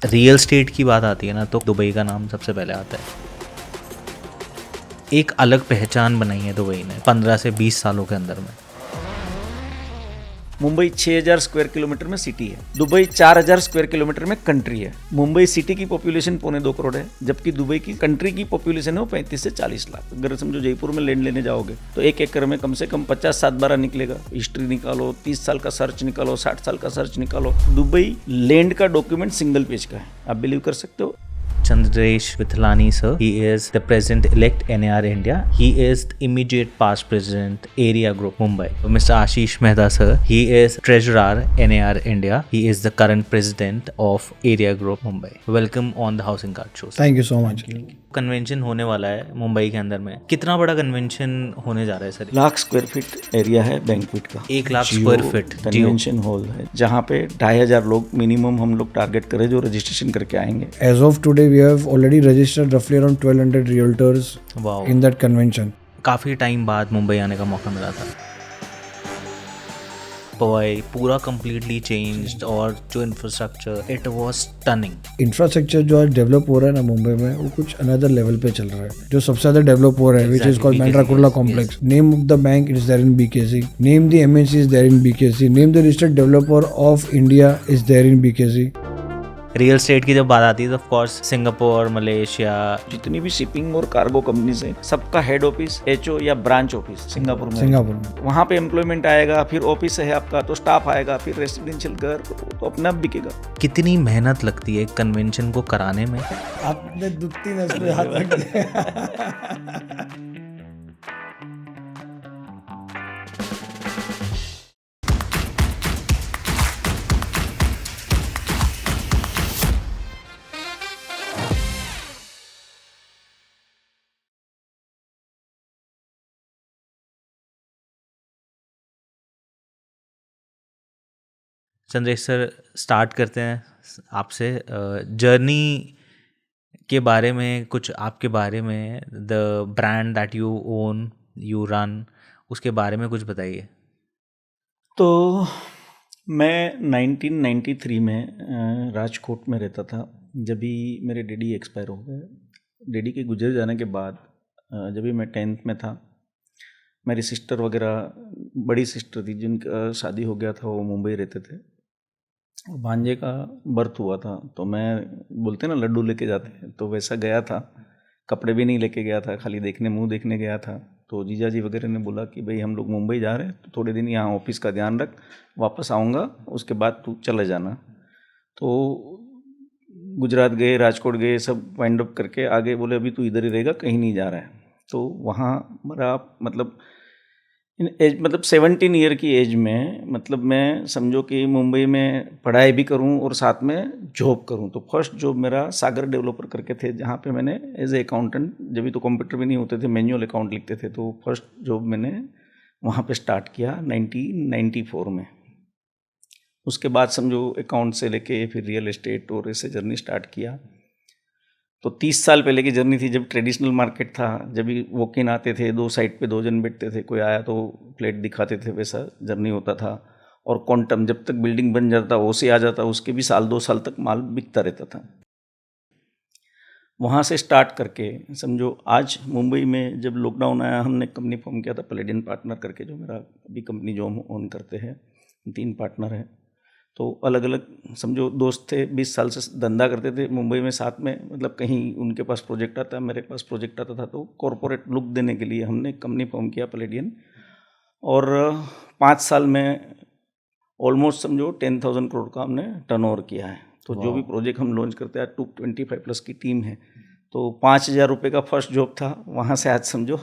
Real estate की बात आती है ना तो दुबई का नाम सबसे पहले आता है। एक अलग पहचान बनाई है दुबई ने 15 से 20 सालों के अंदर में। मुंबई 6000 स्क्वायर किलोमीटर में सिटी है, दुबई 4000 स्क्वायर किलोमीटर में कंट्री है। मुंबई सिटी की पॉपुलेशन 2.25 करोड़ है, जबकि दुबई की कंट्री की पॉपुलेशन है वो 35 से 40 लाख। अगर समझो जयपुर में लैंड लेने जाओगे तो 1 एकड़ में कम से कम 50-7-12 निकलेगा। हिस्ट्री निकालो, 30 साल का सर्च निकालो, 60 साल का सर्च निकालो। दुबई लैंड का डॉक्यूमेंट सिंगल पेज का है, आप बिलीव कर सकते हो। Chandresh Vithlani sir, he is the president-elect NAR India. He is the immediate past president Area Group Mumbai. Mr. Ashish Mehta sir, he is treasurer NAR India. He is the current president of Area Group Mumbai. Welcome on the Housing Card Show. Thank you so much. Convention होने वाला है मुंबई के अंदर में। कितना बड़ा convention होने जा रहा है सर? 1,00,000 स्क्वायर फीट एरिया है बैंक्वेट का। 1,00,000 स्क्वायर फीट कन्वेंशन हॉल है, जहाँ पे 2,500 लोग मिनिमम हम लोग टारगेट करें जो रजिस्ट्रेशन करके आएंगे। As of today, we have already registered roughly around 1,200 realtors wow, in that convention. काफ़ी टाइम बाद मुंबई आने का मौका मिला था। पवाई पूरा कम्प्लीटली चेंज्ड और जो infrastructure it was stunning. Infrastructure जो आज डेवलप हो रहा है ना मुंबई में, वो कुछ अनदर लेवल पे चल रहा है। जो सबसे ज्यादा डेवलप हो रहा है, which is called Bandra Kurla complex. Name of the bank is there in BKC, name the MNC is there in BKC, name the listed developer of India is there in BKC. Real estate की जब बात आती है तो of course Singapore, Malaysia, जितनी भी shipping और cargo companies है, सबका हेड ऑफिस एचओ या ब्रांच ऑफिस सिंगापुर में। वहाँ पे एम्प्लॉयमेंट आएगा, फिर ऑफिस है आपका तो स्टाफ आएगा, फिर रेसिडेंशियल घर तो अपना बिकेगा। कितनी मेहनत लगती है कन्वेंशन को कराने में? आपने दुखती नस पे हाथ रख दिया। चंद्रेश सर, स्टार्ट करते हैं आपसे। जर्नी के बारे में कुछ, आपके बारे में, the brand that you own, you run, उसके बारे में कुछ बताइए। तो मैं 1993 में राजकोट में रहता था, जब भी मेरे डैडी एक्सपायर हो गए। डैडी के गुजर जाने के बाद जब भी मैं 10th में था, मेरी सिस्टर वगैरह, बड़ी सिस्टर थी जिनका शादी हो गया था, वो मुंबई रहते थे। भांजे का बर्थ हुआ था, तो मैं, बोलते ना लड्डू लेके जाते हैं, तो वैसा गया था। कपड़े भी नहीं लेके गया था, खाली देखने, मुंह देखने गया था। तो जीजा जी वगैरह ने बोला कि भाई हम लोग मुंबई जा रहे हैं, तो थोड़े दिन यहाँ ऑफिस का ध्यान रख, वापस आऊँगा उसके बाद तू चले जाना। तो गुजरात गए, राजकोट गए, सब वाइंड अप करके आगे बोले अभी तू इधर ही रहेगा, कहीं नहीं जा रहा है। तो वहाँ मेरा मतलब एज, मतलब 17 ईयर की एज में, मतलब मैं समझो कि मुंबई में पढ़ाई भी करूं और साथ में जॉब करूं। तो फर्स्ट जॉब मेरा सागर डेवलपर करके थे, जहां पे मैंने एज ए अकाउंटेंट, जब भी तो कंप्यूटर भी नहीं होते थे, मैनुअल अकाउंट लिखते थे, तो फर्स्ट जॉब मैंने वहां पे स्टार्ट किया 1994 में। उसके बाद समझो अकाउंट से लेके फिर रियल एस्टेट और ऐसे जर्नी स्टार्ट किया। तो 30 साल पहले की जर्नी थी, जब ट्रेडिशनल मार्केट था, जब भी वॉक इन आते थे, 2 साइड पे 2 जन बैठते थे, कोई आया तो प्लेट दिखाते थे, वैसा जर्नी होता था। और क्वांटम, जब तक बिल्डिंग बन जाता, ओसी आ जाता, उसके भी 1-2 साल तक माल बिकता रहता था। वहाँ से स्टार्ट करके समझो आज मुंबई में जब लॉकडाउन आया, हमने कंपनी फॉर्म किया था पैलेडियन पार्टनर करके, जो मेरा अभी कंपनी जो हम ओन करते हैं, 3 पार्टनर हैं। तो अलग अलग समझो दोस्त थे, 20 साल से धंधा करते थे मुंबई में साथ में, मतलब कहीं उनके पास प्रोजेक्ट आता, मेरे पास प्रोजेक्ट आता था, तो कॉरपोरेट लुक देने के लिए हमने कंपनी फॉर्म किया पैलेडियन। और 5 साल में ऑलमोस्ट समझो 10,000 करोड़ का हमने टर्नओवर किया है। तो जो भी प्रोजेक्ट हम लॉन्च करते हैं, 225+ की टीम है। तो 5,000 रुपये का फर्स्ट जॉब था, वहाँ से आज समझो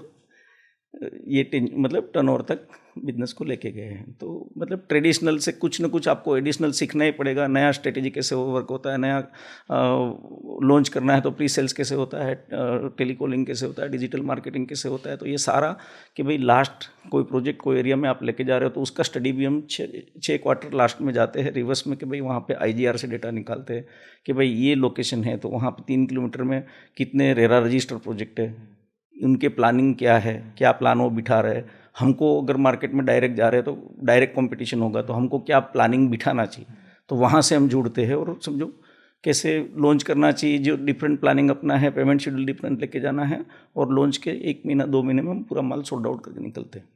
ये मतलब टर्नओवर तक बिजनेस को लेके गए हैं। तो मतलब ट्रेडिशनल से कुछ ना कुछ आपको एडिशनल सीखना ही पड़ेगा। नया स्ट्रेटेजी कैसे वर्क होता है, नया लॉन्च करना है तो प्री सेल्स कैसे होता है, टेलीकॉलिंग कैसे होता है, डिजिटल मार्केटिंग कैसे होता है। तो ये सारा कि भाई लास्ट कोई प्रोजेक्ट कोई एरिया में आप लेके जा रहे हो, तो उसका स्टडी भी हम 6 क्वार्टर लास्ट में जाते हैं रिवर्स में, कि भाई वहाँ पे IGR से डेटा निकालते हैं कि भाई ये लोकेशन है, तो वहाँ पे 3 किलोमीटर में कितने रेरा रजिस्टर प्रोजेक्ट है, उनके प्लानिंग क्या है, क्या प्लान वो बिठा रहे हैं। हमको अगर मार्केट में डायरेक्ट जा रहे हैं तो डायरेक्ट कंपटीशन होगा, तो हमको क्या प्लानिंग बिठाना चाहिए। तो वहाँ से हम जुड़ते हैं और समझो कैसे लॉन्च करना चाहिए, जो डिफरेंट प्लानिंग अपना है, पेमेंट शेड्यूल डिफरेंट लेके जाना है, और लॉन्च के 1 महीना 2 महीने में हम पूरा माल सोल्ड आउट करके निकलते हैं।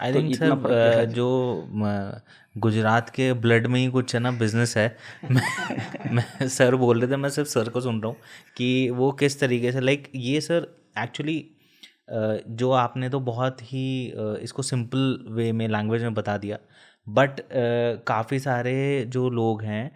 आई तो थिंक इतना फर्क सर है। जो गुजरात के ब्लड में ही कुछ है ना बिजनेस है। मैं सर बोल रहे थे, मैं सिर्फ सर को सुन रहा हूँ कि वो किस तरीके से लाइक ये सर एक्चुअली जो आपने तो बहुत ही इसको सिंपल वे में लैंग्वेज में बता दिया, बट काफ़ी सारे जो लोग हैं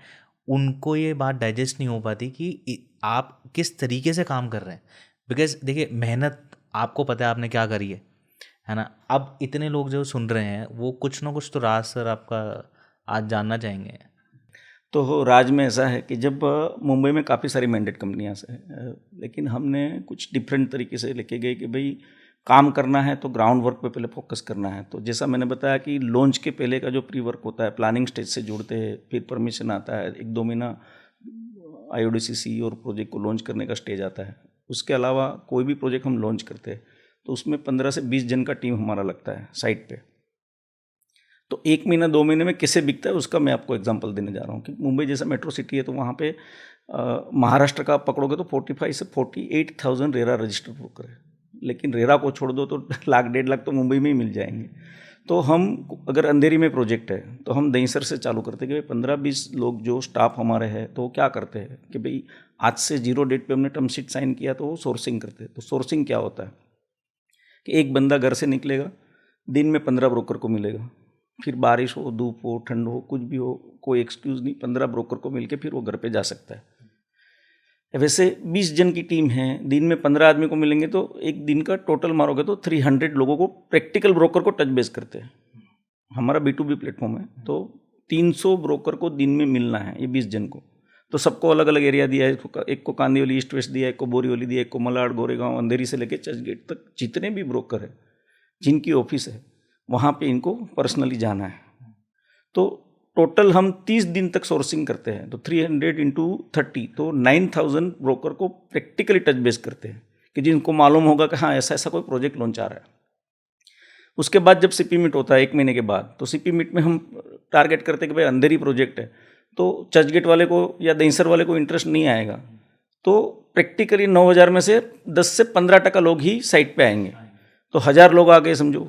उनको ये बात डाइजेस्ट नहीं हो पाती कि आप किस तरीके से काम कर रहे हैं। बिकॉज देखिए मेहनत आपको पता है आपने क्या करी है ना। अब इतने लोग जो सुन रहे हैं वो कुछ ना कुछ तो राज सर आपका आज जानना चाहेंगे। तो राज में ऐसा है कि जब मुंबई में काफ़ी सारी मैंडेट कंपनियां से लेकिन हमने कुछ डिफरेंट तरीके से लेके गए कि भाई काम करना है तो ग्राउंड वर्क पे पहले फोकस करना है। तो जैसा मैंने बताया कि लॉन्च के पहले का जो प्री वर्क होता है, प्लानिंग स्टेज से जुड़ते हैं, फिर परमिशन आता है, 1-2 महीना IODCC और प्रोजेक्ट को लॉन्च करने का स्टेज आता है। उसके अलावा कोई भी प्रोजेक्ट हम लॉन्च करते हैं तो उसमें 15 से 20 जन का टीम हमारा लगता है साइट पे। तो 1 महीना 2 महीने में कैसे बिकता है उसका मैं आपको एग्जांपल देने जा रहा हूँ कि मुंबई जैसा मेट्रो सिटी है तो वहाँ पे महाराष्ट्र का आप पकड़ोगे तो 45 से 48,000 रेरा रजिस्टर्ड ब्रोकर है। लेकिन रेरा को छोड़ दो तो 1,00,000-1.5 लाख तो मुंबई में ही मिल जाएंगे। तो हम अगर अंधेरी में प्रोजेक्ट है तो हम दहीसर से चालू करते हैं कि भाई 15-20 लोग जो स्टाफ हमारे हैं तो वो क्या करते हैं कि भाई आज से 0 डेट पे हमने टर्म शीट साइन किया तो वो सोर्सिंग करते हैं। तो सोर्सिंग क्या होता है कि एक बंदा घर से निकलेगा, दिन में 15 ब्रोकर को मिलेगा, फिर बारिश हो, धूप हो, ठंड हो, कुछ भी हो, कोई एक्सक्यूज़ नहीं, 15 ब्रोकर को मिलके फिर वो घर पे जा सकता है। वैसे 20 जन की टीम है, दिन में 15 आदमी को मिलेंगे तो एक दिन का टोटल मारोगे तो 300 लोगों को प्रैक्टिकल ब्रोकर को टच बेस करते हैं। हमारा B2B प्लेटफॉर्म है तो 300 ब्रोकर को दिन में मिलना है, ये 20 जन को। तो सबको अलग अलग एरिया दिया है, एक को कांदिवली ईस्ट वेस्ट दिया है, एक को बोरीवली दिया है, एक को मलाड, गोरेगांव, अंधेरी से लेकर चर्चगेट तक जितने भी ब्रोकर है जिनकी ऑफिस है वहाँ पे इनको पर्सनली जाना है। तो टोटल हम 30 दिन तक सोर्सिंग करते हैं तो 300 × 30 तो 9,000 ब्रोकर को प्रैक्टिकली टच बेस करते हैं कि जिनको मालूम होगा कि हाँ ऐसा ऐसा कोई प्रोजेक्ट लॉन्च आ रहा है। उसके बाद जब CP मीट होता है 1 महीने के बाद, तो CP मीट में हम टारगेट करते हैं कि भाई अंधेरी प्रोजेक्ट है तो चर्चगेट वाले को या दहीसर वाले को इंटरेस्ट नहीं आएगा, तो प्रैक्टिकली 9,000 में से 10 से 15% लोग ही साइट पे आएंगे। तो 1,000 लोग आ गए समझो,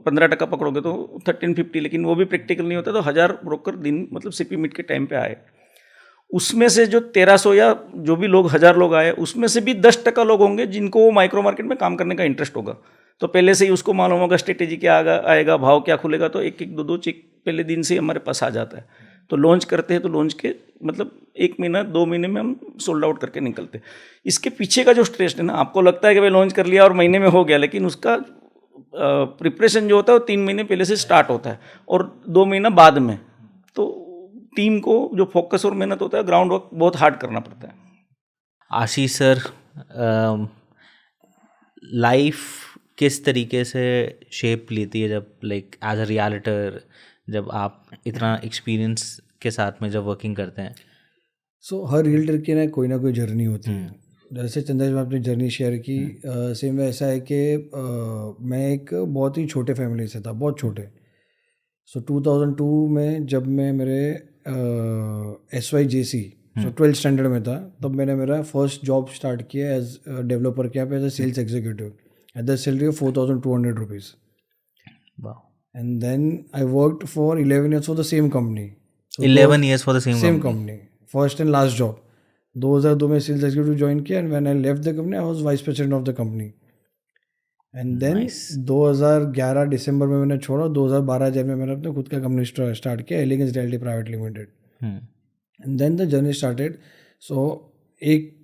15% पकड़ोगे तो 1350, लेकिन वो भी प्रैक्टिकल नहीं होता। तो 1,000 ब्रोकर दिन मतलब CP मीट के टाइम पे आए, उसमें से जो 1,300 या जो भी लोग 1,000 लोग आए उसमें से भी 10% लोग होंगे जिनको वो माइक्रो मार्केट में काम करने का इंटरेस्ट होगा। तो पहले से ही उसको मालूम होगा स्ट्रेटेजी क्या आएगा, भाव क्या खुलेगा, तो 1-1, 2-2 चेक पहले दिन से हमारे पास आ जाता है। तो लॉन्च करते हैं तो लॉन्च के मतलब 1 महीना 2 महीने में हम सोल्ड आउट करके निकलते हैं। इसके पीछे का जो स्ट्रेस है ना, आपको लगता है कि भाई लॉन्च कर लिया और महीने में हो गया, लेकिन उसका प्रिपरेशन जो होता है वो 3 महीने पहले से स्टार्ट होता है और 2 महीना बाद में। तो टीम को जो फोकस और मेहनत होता है, ग्राउंड वर्क बहुत हार्ड करना पड़ता है। आशीष सर, लाइफ किस तरीके से शेप लेती है जब लाइक एज अ रियलिटर, जब आप इतना एक्सपीरियंस के साथ में जब वर्किंग करते हैं? सो हर रियल्टर की ना कोई जर्नी होती है। जैसे चंदेश में अपनी जर्नी शेयर की, सेम ऐसा है कि मैं एक बहुत ही छोटे फैमिली से था, बहुत छोटे। सो 2002 में जब मैं मेरे SYJC 12th स्टैंडर्ड में था, तब मैंने मेरा फर्स्ट जॉब स्टार्ट किया एज डेवलपर के यहाँ पे as a sales executive at the salary of 4,200 rupees. And then I worked for 11 years for the same company. So 11 years for the same company. First and last job. 2002 में sales executive join किया and when I left the company I was vice president of the company. And then 2011 दिसंबर में मैंने छोड़ा, 2012 जनवरी में मैंने अपने खुद का कंपनी स्टार्ट किया, elegance realty private limited. And then the journey started. So एक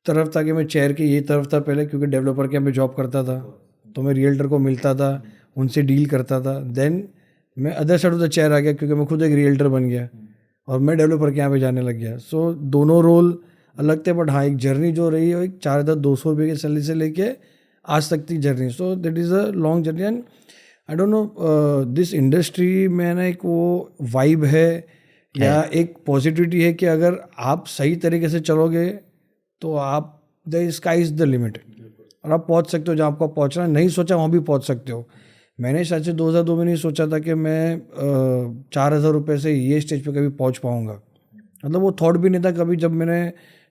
तरफ था कि मैं चेयर की ये तरफ था पहले, क्योंकि डेवलपर के यहाँ पे जॉब करता था तो मैं रियल्टर को मिलता था, उनसे डील करता था। देन मैं other side of the chair आ गया क्योंकि मैं खुद एक रियल्टर बन गया और मैं डेवलपर के यहाँ पे जाने लग गया। सो दोनों रोल अलग थे, बट हाँ एक जर्नी जो रही है, एक 4,200 रुपये की सैलरी से लेके आज तक की journey. So that is a long journey and I don't know this industry में ना एक वो वाइब है या एक पॉजिटिविटी है कि अगर आप सही तरीके से चलोगे तो आप the sky is the limit और आप पहुंच सकते हो जहाँ आपको पहुंचना नहीं सोचा वहाँ भी पहुंच सकते हो। मैंने शायद से 2002 में नहीं सोचा था कि मैं 4,000 रुपये से ये स्टेज पे कभी पहुंच पाऊंगा। मतलब वो थॉट भी नहीं था कभी जब मैंने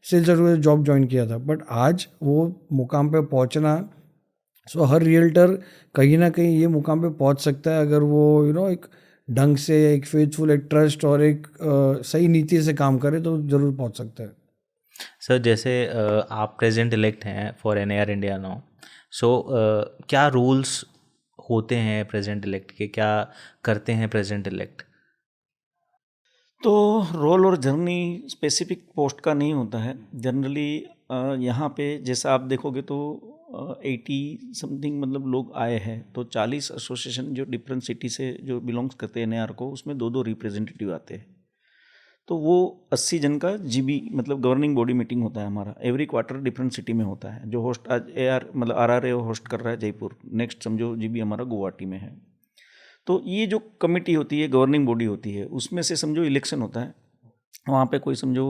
सेल्स सर्विस जॉब ज्वाइन किया था, बट आज वो मुकाम पे पहुंचना, सो हर रियल्टर कहीं ना कहीं ये मुकाम पे पहुंच सकता है अगर वो एक ढंग से, एक फेथफुल, एक ट्रस्ट और एक सही नीति से काम करे तो ज़रूर पहुंच सकता है। सर जैसे आप प्रेजेंट इलेक्ट हैं फॉर NAR इंडिया नाउ, सो क्या रूल्स होते हैं प्रेजेंट इलेक्ट के, क्या करते हैं प्रेजेंट इलेक्ट? तो रोल और जर्नी स्पेसिफिक पोस्ट का नहीं होता है जनरली। यहाँ पे जैसा आप देखोगे तो 80 समथिंग मतलब लोग आए हैं, तो 40 एसोसिएशन जो डिफरेंट सिटी से जो बिलोंग्स करते हैं NAR को, उसमें 2-2 रिप्रेजेंटेटिव आते हैं। तो वो 80 जन का GB मतलब गवर्निंग बॉडी मीटिंग होता है हमारा, एवरी क्वार्टर डिफरेंट सिटी में होता है। जो होस्ट आज मतलब RRA होस्ट कर रहा है जयपुर, नेक्स्ट समझो GB हमारा गुवाहाटी में है। तो ये जो कमेटी होती है, गवर्निंग बॉडी होती है, उसमें से समझो इलेक्शन होता है। वहाँ पे कोई समझो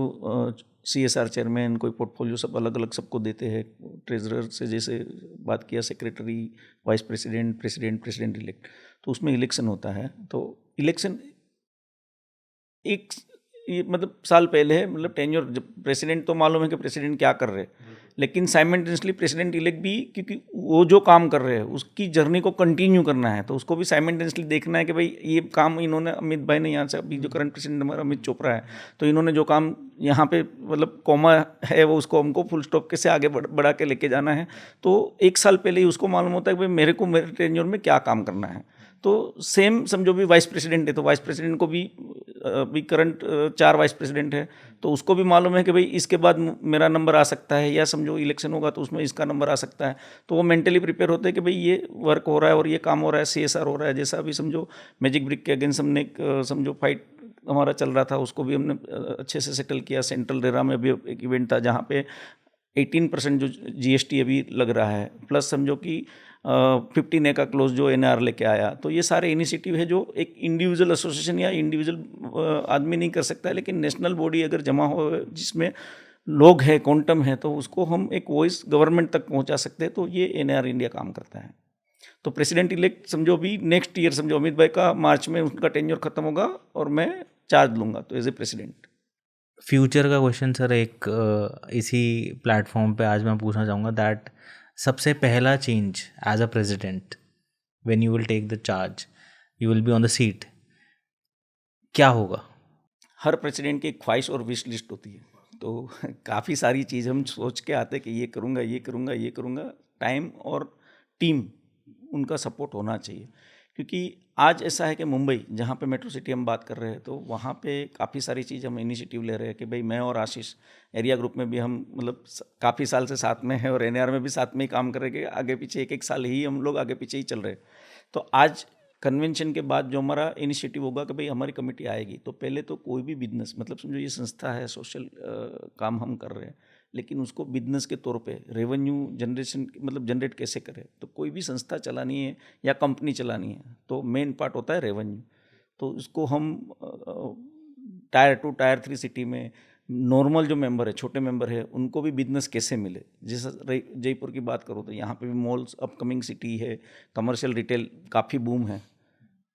CSR चेयरमैन, कोई पोर्टफोलियो, सब अलग अलग सबको देते हैं। ट्रेजरर से जैसे बात किया, secretary, vice president, president elect, तो उसमें इलेक्शन होता है। तो इलेक्शन एक ये मतलब साल पहले है, मतलब टेन्योर, जब प्रेसिडेंट तो मालूम है कि प्रेसिडेंट क्या कर रहे हैं, लेकिन साइमल्टेनियसली प्रेसिडेंट इलेक्ट भी, क्योंकि वो जो काम कर रहे हैं उसकी जर्नी को कंटिन्यू करना है, तो उसको भी साइमल्टेनियसली देखना है कि भाई ये काम इन्होंने, अमित भाई ने यहाँ से, अभी जो करंट प्रेसिडेंट हमारा अमित चोपड़ा है, तो इन्होंने जो काम यहाँ पे मतलब कॉमा है वो उसको हमको फुल स्टॉप कैसे आगे बढ़ा के लेके जाना है। तो एक साल पहले ही उसको मालूम होता है कि भाई मेरे को मेरे टेन्योर में क्या काम करना है। तो सेम समझो भी वाइस प्रेसिडेंट है, तो वाइस प्रेसिडेंट को भी करंट 4 वाइस प्रेसिडेंट है, तो उसको भी मालूम है कि भाई इसके बाद मेरा नंबर आ सकता है, या समझो इलेक्शन होगा तो उसमें इसका नंबर आ सकता है। तो वो मेंटली प्रिपेयर होते हैं कि भाई ये वर्क हो रहा है और ये काम हो रहा है, CSR हो रहा है। जैसा अभी समझो मैजिक ब्रिक के अगेंस्ट हमने समझो फाइट हमारा चल रहा था, उसको भी हमने अच्छे से सेटल किया। सेंट्रल रेरा में भी एक इवेंट था जहाँ पे 18% जो GST अभी लग रहा है, प्लस समझो कि 15A का क्लोज जो NAR लेके आया। तो ये सारे इनिशिएटिव है जो एक इंडिविजुअल एसोसिएशन या इंडिविजुअल आदमी नहीं कर सकता है, लेकिन नेशनल बॉडी अगर जमा हो जिसमें लोग हैं, क्वांटम है, तो उसको हम एक वॉइस गवर्नमेंट तक पहुंचा सकते हैं। तो ये NAR इंडिया काम करता है। तो प्रेसिडेंट इलेक्ट समझो भी नेक्स्ट ईयर, समझो अमित भाई का मार्च में उनका टेन्योर खत्म होगा और मैं चार्ज लूँगा तो एज ए प्रेसिडेंट। फ्यूचर का क्वेश्चन सर एक इसी प्लेटफॉर्म पे आज मैं पूछना चाहूँगा दैट सबसे पहला change as a president when you will take the charge, you will be on the seat, क्या होगा? हर प्रेसिडेंट की एक ख्वाहिश और विश लिस्ट होती है, तो काफ़ी सारी चीज़ हम सोच के आते हैं कि ये करूँगा, ये करूँगा, ये करूँगा। टाइम और टीम उनका सपोर्ट होना चाहिए, क्योंकि आज ऐसा है कि मुंबई जहाँ पे मेट्रो सिटी हम बात कर रहे हैं, तो वहाँ पे काफ़ी सारी चीज़ हम इनिशिएटिव ले रहे हैं कि भाई मैं और आशीष एरिया ग्रुप में भी हम मतलब काफ़ी साल से साथ में है, और NAR में भी साथ में ही काम कर रहे हैं कि आगे पीछे एक साल ही हम लोग आगे पीछे ही चल रहे हैं। तो आज कन्वेंशन के बाद जो हमारा इनिशिएटिव होगा कि भाई हमारी कमेटी आएगी, तो पहले तो कोई भी बिजनेस, मतलब समझो ये संस्था है, सोशल काम हम कर रहे हैं, लेकिन उसको बिजनेस के तौर पे रेवेन्यू जनरेशन मतलब जनरेट कैसे करें। तो कोई भी संस्था चलानी है या कंपनी चलानी है तो मेन पार्ट होता है रेवेन्यू। तो उसको हम टायर 2 टायर 3 सिटी में नॉर्मल जो मेंबर है, छोटे मेंबर है, उनको भी बिजनेस कैसे मिले। जैसे जयपुर की बात करो तो यहाँ पे भी मॉल्स अपकमिंग सिटी है, कमर्शियल रिटेल काफ़ी बूम है,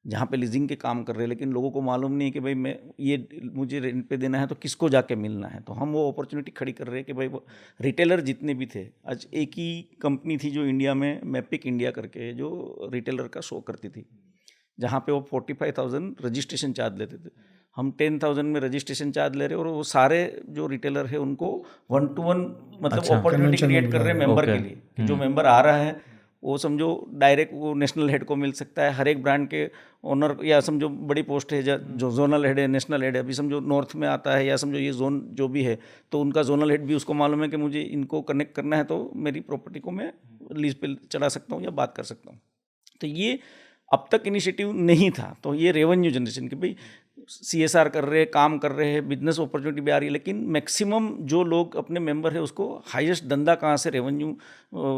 जहाँ पे लीजिंग के काम कर रहे हैं, लेकिन लोगों को मालूम नहीं है कि भाई मैं ये मुझे रेंट पे देना है तो किसको जाके मिलना है। तो हम वो अपॉर्चुनिटी खड़ी कर रहे हैं कि भाई वो रिटेलर जितने भी थे, आज एक ही कंपनी थी जो इंडिया में मैपिक इंडिया करके जो रिटेलर का शो करती थी, जहाँ पे वो 45,000 रजिस्ट्रेशन चार्ज लेते थे, हम 10,000 में रजिस्ट्रेशन चार्ज ले रहे हैं। और वो सारे जो रिटेलर है उनको 1-to-1 मतलब अपॉर्चुनिटी क्रिएट कर रहे हैं मेंबर के लिए, कि जो मेंबर आ रहा है वो समझो डायरेक्ट वो नेशनल हेड को मिल सकता है। हर एक ब्रांड के ओनर, या समझो बड़ी पोस्ट है जो जोनल हेड है, नेशनल हेड है, अभी समझो नॉर्थ में आता है, या समझो ये जोन जो भी है, तो उनका जोनल हेड भी उसको मालूम है कि मुझे इनको कनेक्ट करना है, तो मेरी प्रॉपर्टी को मैं लीज पे चढ़ा सकता हूँ या बात कर सकता हूँ। तो ये अब तक इनिशिएटिव नहीं था। तो ये रेवेन्यू जनरेशन के भाई CSR कर रहे हैं, काम कर रहे हैं, बिजनेस अपॉर्चुनिटी भी आ रही है, लेकिन मैक्सिमम जो लोग अपने मेंबर है उसको हाईएस्ट धंधा कहाँ से रेवेन्यू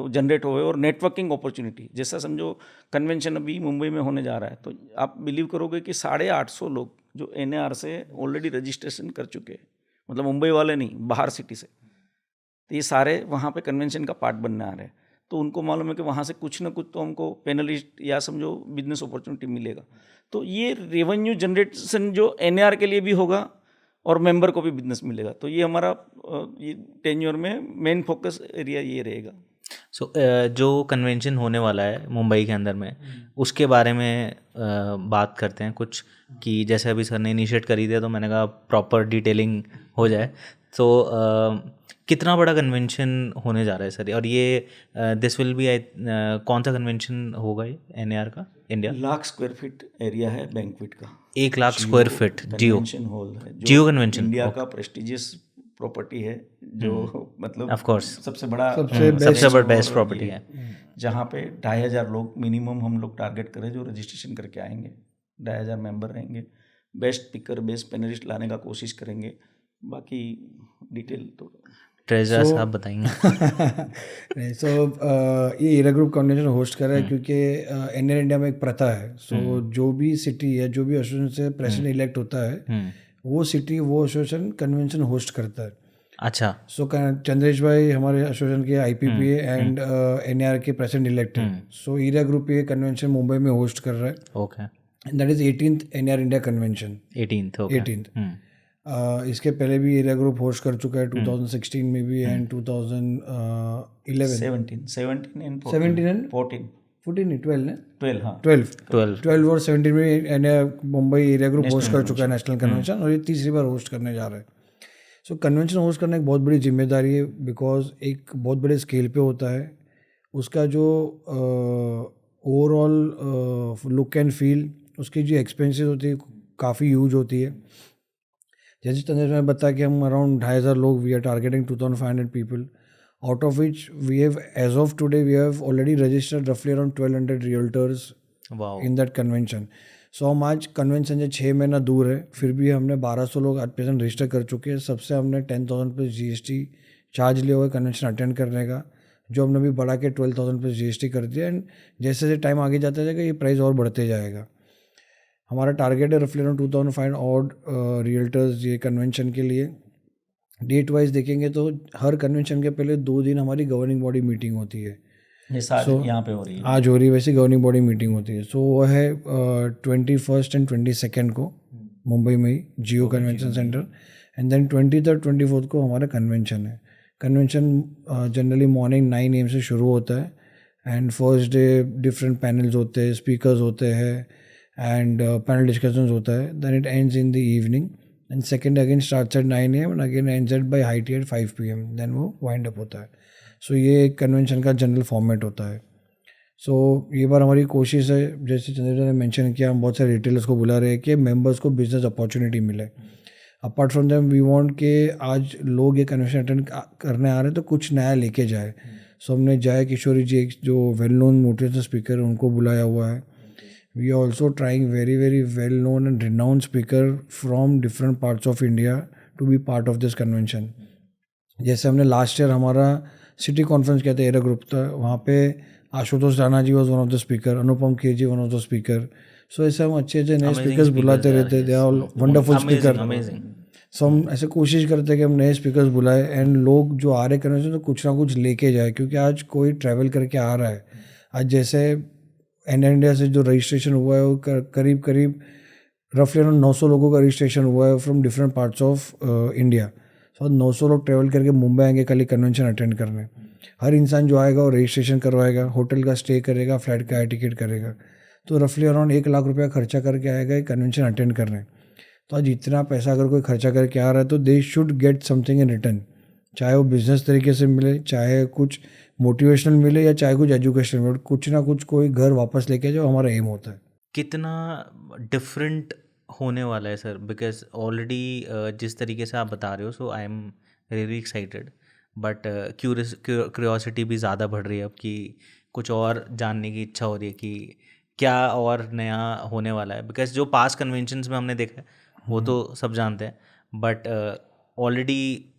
जनरेट होए, और नेटवर्किंग अपॉर्चुनिटी। जैसा समझो कन्वेंशन अभी मुंबई में होने जा रहा है, तो आप बिलीव करोगे कि 850 लोग जो NAR से ऑलरेडी रजिस्ट्रेशन कर चुके हैं, मतलब मुंबई वाले नहीं, बाहर सिटी से, तो ये सारे वहाँ पे कन्वेंशन का पार्ट बनने आ रहे हैं। तो उनको मालूम है कि वहाँ से कुछ ना कुछ तो हमको पैनलिस्ट या समझो बिजनेस अपॉर्चुनिटी मिलेगा। तो ये रेवेन्यू जनरेशन जो NAR के लिए भी होगा और मेंबर को भी बिजनेस मिलेगा। तो ये हमारा ये टेन्योर में मेन फोकस एरिया ये रहेगा। सो जो कन्वेंशन होने वाला है मुंबई के अंदर में, उसके बारे में बात करते हैं कुछ, कि जैसे अभी सर ने इनिशिएट करी दिया तो मैंने कहा प्रॉपर डिटेलिंग हो जाए। तो कितना बड़ा कन्वेंशन होने जा रहा है सर, और ये दिस विल बी कौन सा कन्वेंशन होगा ये NAR का इंडिया? 1,00,000 स्क्वायर फीट एरिया है बैंक्वेट का। 1,00,000 स्क्वायर फीट जियो कन्वेंशन हॉल है, जो जियो कन्वेंशन इंडिया का प्रेस्टिजियस प्रॉपर्टी है, जो मतलब ऑफ कोर्स सबसे बड़ा सबसे बड़ा बेस्ट प्रॉपर्टी है, जहाँ पे 2,500 लोग मिनिमम हम लोग टारगेट करें जो रजिस्ट्रेशन करके आएंगे। 2,500 मेंबर रहेंगे। बेस्ट स्पीकर, बेस्ट पैनलिस्ट लाने का कोशिश करेंगे। बाकी डिटेल तो ट्रेजर साहब बताएंगे। नहीं, सो ये एरिया ग्रुप कन्वेंशन होस्ट कर रहा है क्योंकि NAR इंडिया में एक प्रथा है। सो जो भी सिटी है, जो भी एसोसिएशन से प्रेसिडेंट इलेक्ट होता है, वो सिटी वो एसोसिएशन कन्वेंशन होस्ट करता है। अच्छा। सो चंद्रेश भाई हमारे एसोसिएशन के IPPA एंड NAR के प्रेसिडेंट इलेक्ट हैं। सो एरिया ग्रुप ये कन्वेंशन मुंबई में होस्ट कर रहा है। Okay. That is 18th NAR India convention. 18th okay. 18th। इसके पहले भी एरिया ग्रुप होस्ट कर चुका है 2016 में भी एंड 2011 17 एंड 17 एंड 14 14 नहीं 12 ने 12 हाँ 12 और 17 में मुंबई एरिया ग्रुप होस्ट कर चुका है नेशनल कन्वेंशन, और ये तीसरी बार होस्ट करने जा रहा है। सो कन्वेंशन होस्ट करना एक बहुत बड़ी जिम्मेदारी है, बिकॉज एक बहुत बड़े स्केल पे होता है। उसका जो ओवरऑल लुक एंड फील, उसकी जो एक्सपेंसेस होती है काफ़ी ह्यूज होती है। जैसे चंद्रेश ने बताया कि हम अराउंड 2,500 लोग, we are targeting 2,500 people, out of which we have as of today we have already registered रफली around 1,200 realtors in that convention. So हम आज कन्वेंशन से 6 महीना दूर है, फिर भी हमने 1,200 लोग आज प्रेजेंट रजिस्टर कर चुके हैं। सबसे हमने 10,000 प्लस GST चार्ज लिया हुआ है कन्वेंशन अटेंड करने का, जो हमने भी बढ़ा के 12,000 प्लस GST कर दिया। एंड जैसे जैसे टाइम आगे जाता जाएगा ये प्राइस और बढ़ते जाएगा। हमारा टारगेट है रफली अराउंड 2,500 ऑड रियल्टर्स ये कन्वेंशन के लिए। डेट वाइज देखेंगे तो हर कन्वेंशन के पहले 2 दिन हमारी गवर्निंग बॉडी मीटिंग होती है। यहाँ पे हो रही है, आज हो रही है, वैसे गवर्निंग बॉडी मीटिंग होती है। सो वो है 21st एंड 22nd को मुंबई में ही Jio convention centre, and then 20th और 24th को हमारा कन्वेंशन है। कन्वेंशन जनरली मॉर्निंग 9 AM से शुरू होता है, and first day different panels होते हैं, स्पीकर्स होते हैं, एंड पैनल डिस्कशंस होता है। Then it ends in the evening, and second again starts at 9 AM and again ends at by high tea at 5 PM, then वो wind up होता है। सो ये कन्वेंशन का जनरल फॉर्मेट होता है। सो ये बार हमारी कोशिश है, जैसे चंद्रजा ने मेंशन किया, हम बहुत सारे रिटेलर्स को बुला रहे हैं कि मेंबर्स को बिजनेस अपॉर्चुनिटी मिले। Apart from them we want कि आज लोग ये कन्वेंशन अटेंड करने आ रहे हैं तो कुछ नया लेके जाए। सो हमने जय किशोरी जी, एक जो वेल नोन मोटिवेशनल स्पीकर, उनको बुलाया हुआ है। We are also trying very well known and renowned speaker from different parts of India to be part of this convention. जैसे हमने लास्ट ईयर हमारा सिटी कॉन्फ्रेंस किया था, एरिया ग्रुप था, वहाँ पे Ashutosh Rana ji was one of the speaker, Anupam के ji one of the speaker. So ऐसे हम अच्छे नए स्पीकर्स बुलाते रहते, they are wonderful speaker. So हम ऐसे कोशिश करते हैं कि हम नए स्पीकर्स बुलाए, एंड लोग जो आ रहे कन्वेंशन तो कुछ ना कुछ लेके जाए, क्योंकि आज कोई ट्रैवल करके आ रहा है। आज जैसे NAR इंडिया से जो रजिस्ट्रेशन हुआ है वो करीब रफली अराउंड 900 लोगों का रजिस्ट्रेशन हुआ है from different parts of India. So 900 लोग ट्रैवल करके मुंबई आएंगे खाली कन्वेंशन अटेंड करने। हर इंसान जो आएगा वो रजिस्ट्रेशन करवाएगा, होटल का स्टे करेगा, फ्लाइट का एयर टिकट करेगा, तो रफली अराउंड 1 लाख रुपया खर्चा करके आएगा कन्वेंशन अटेंड करने। तो आज इतना पैसा अगर कोई खर्चा करके आ रहा है तो they should get something in return, चाहे वो बिजनेस तरीके से मिले, चाहे कुछ मोटिवेशनल मिले, या चाहे कुछ एजुकेशनल मिले, कुछ ना कुछ कोई घर वापस लेके जाओ, हमारा एम होता है। कितना डिफरेंट होने वाला है सर, बिकॉज ऑलरेडी जिस तरीके से आप बता रहे हो, so I am really excited, but curiosity भी ज़्यादा बढ़ रही है अब, कि कुछ और जानने की इच्छा हो रही है कि क्या और नया होने वाला है। बिकॉज जो पास्ट कन्वेंशंस में हमने देखा है वो तो सब जानते हैं, बट ऑलरेडी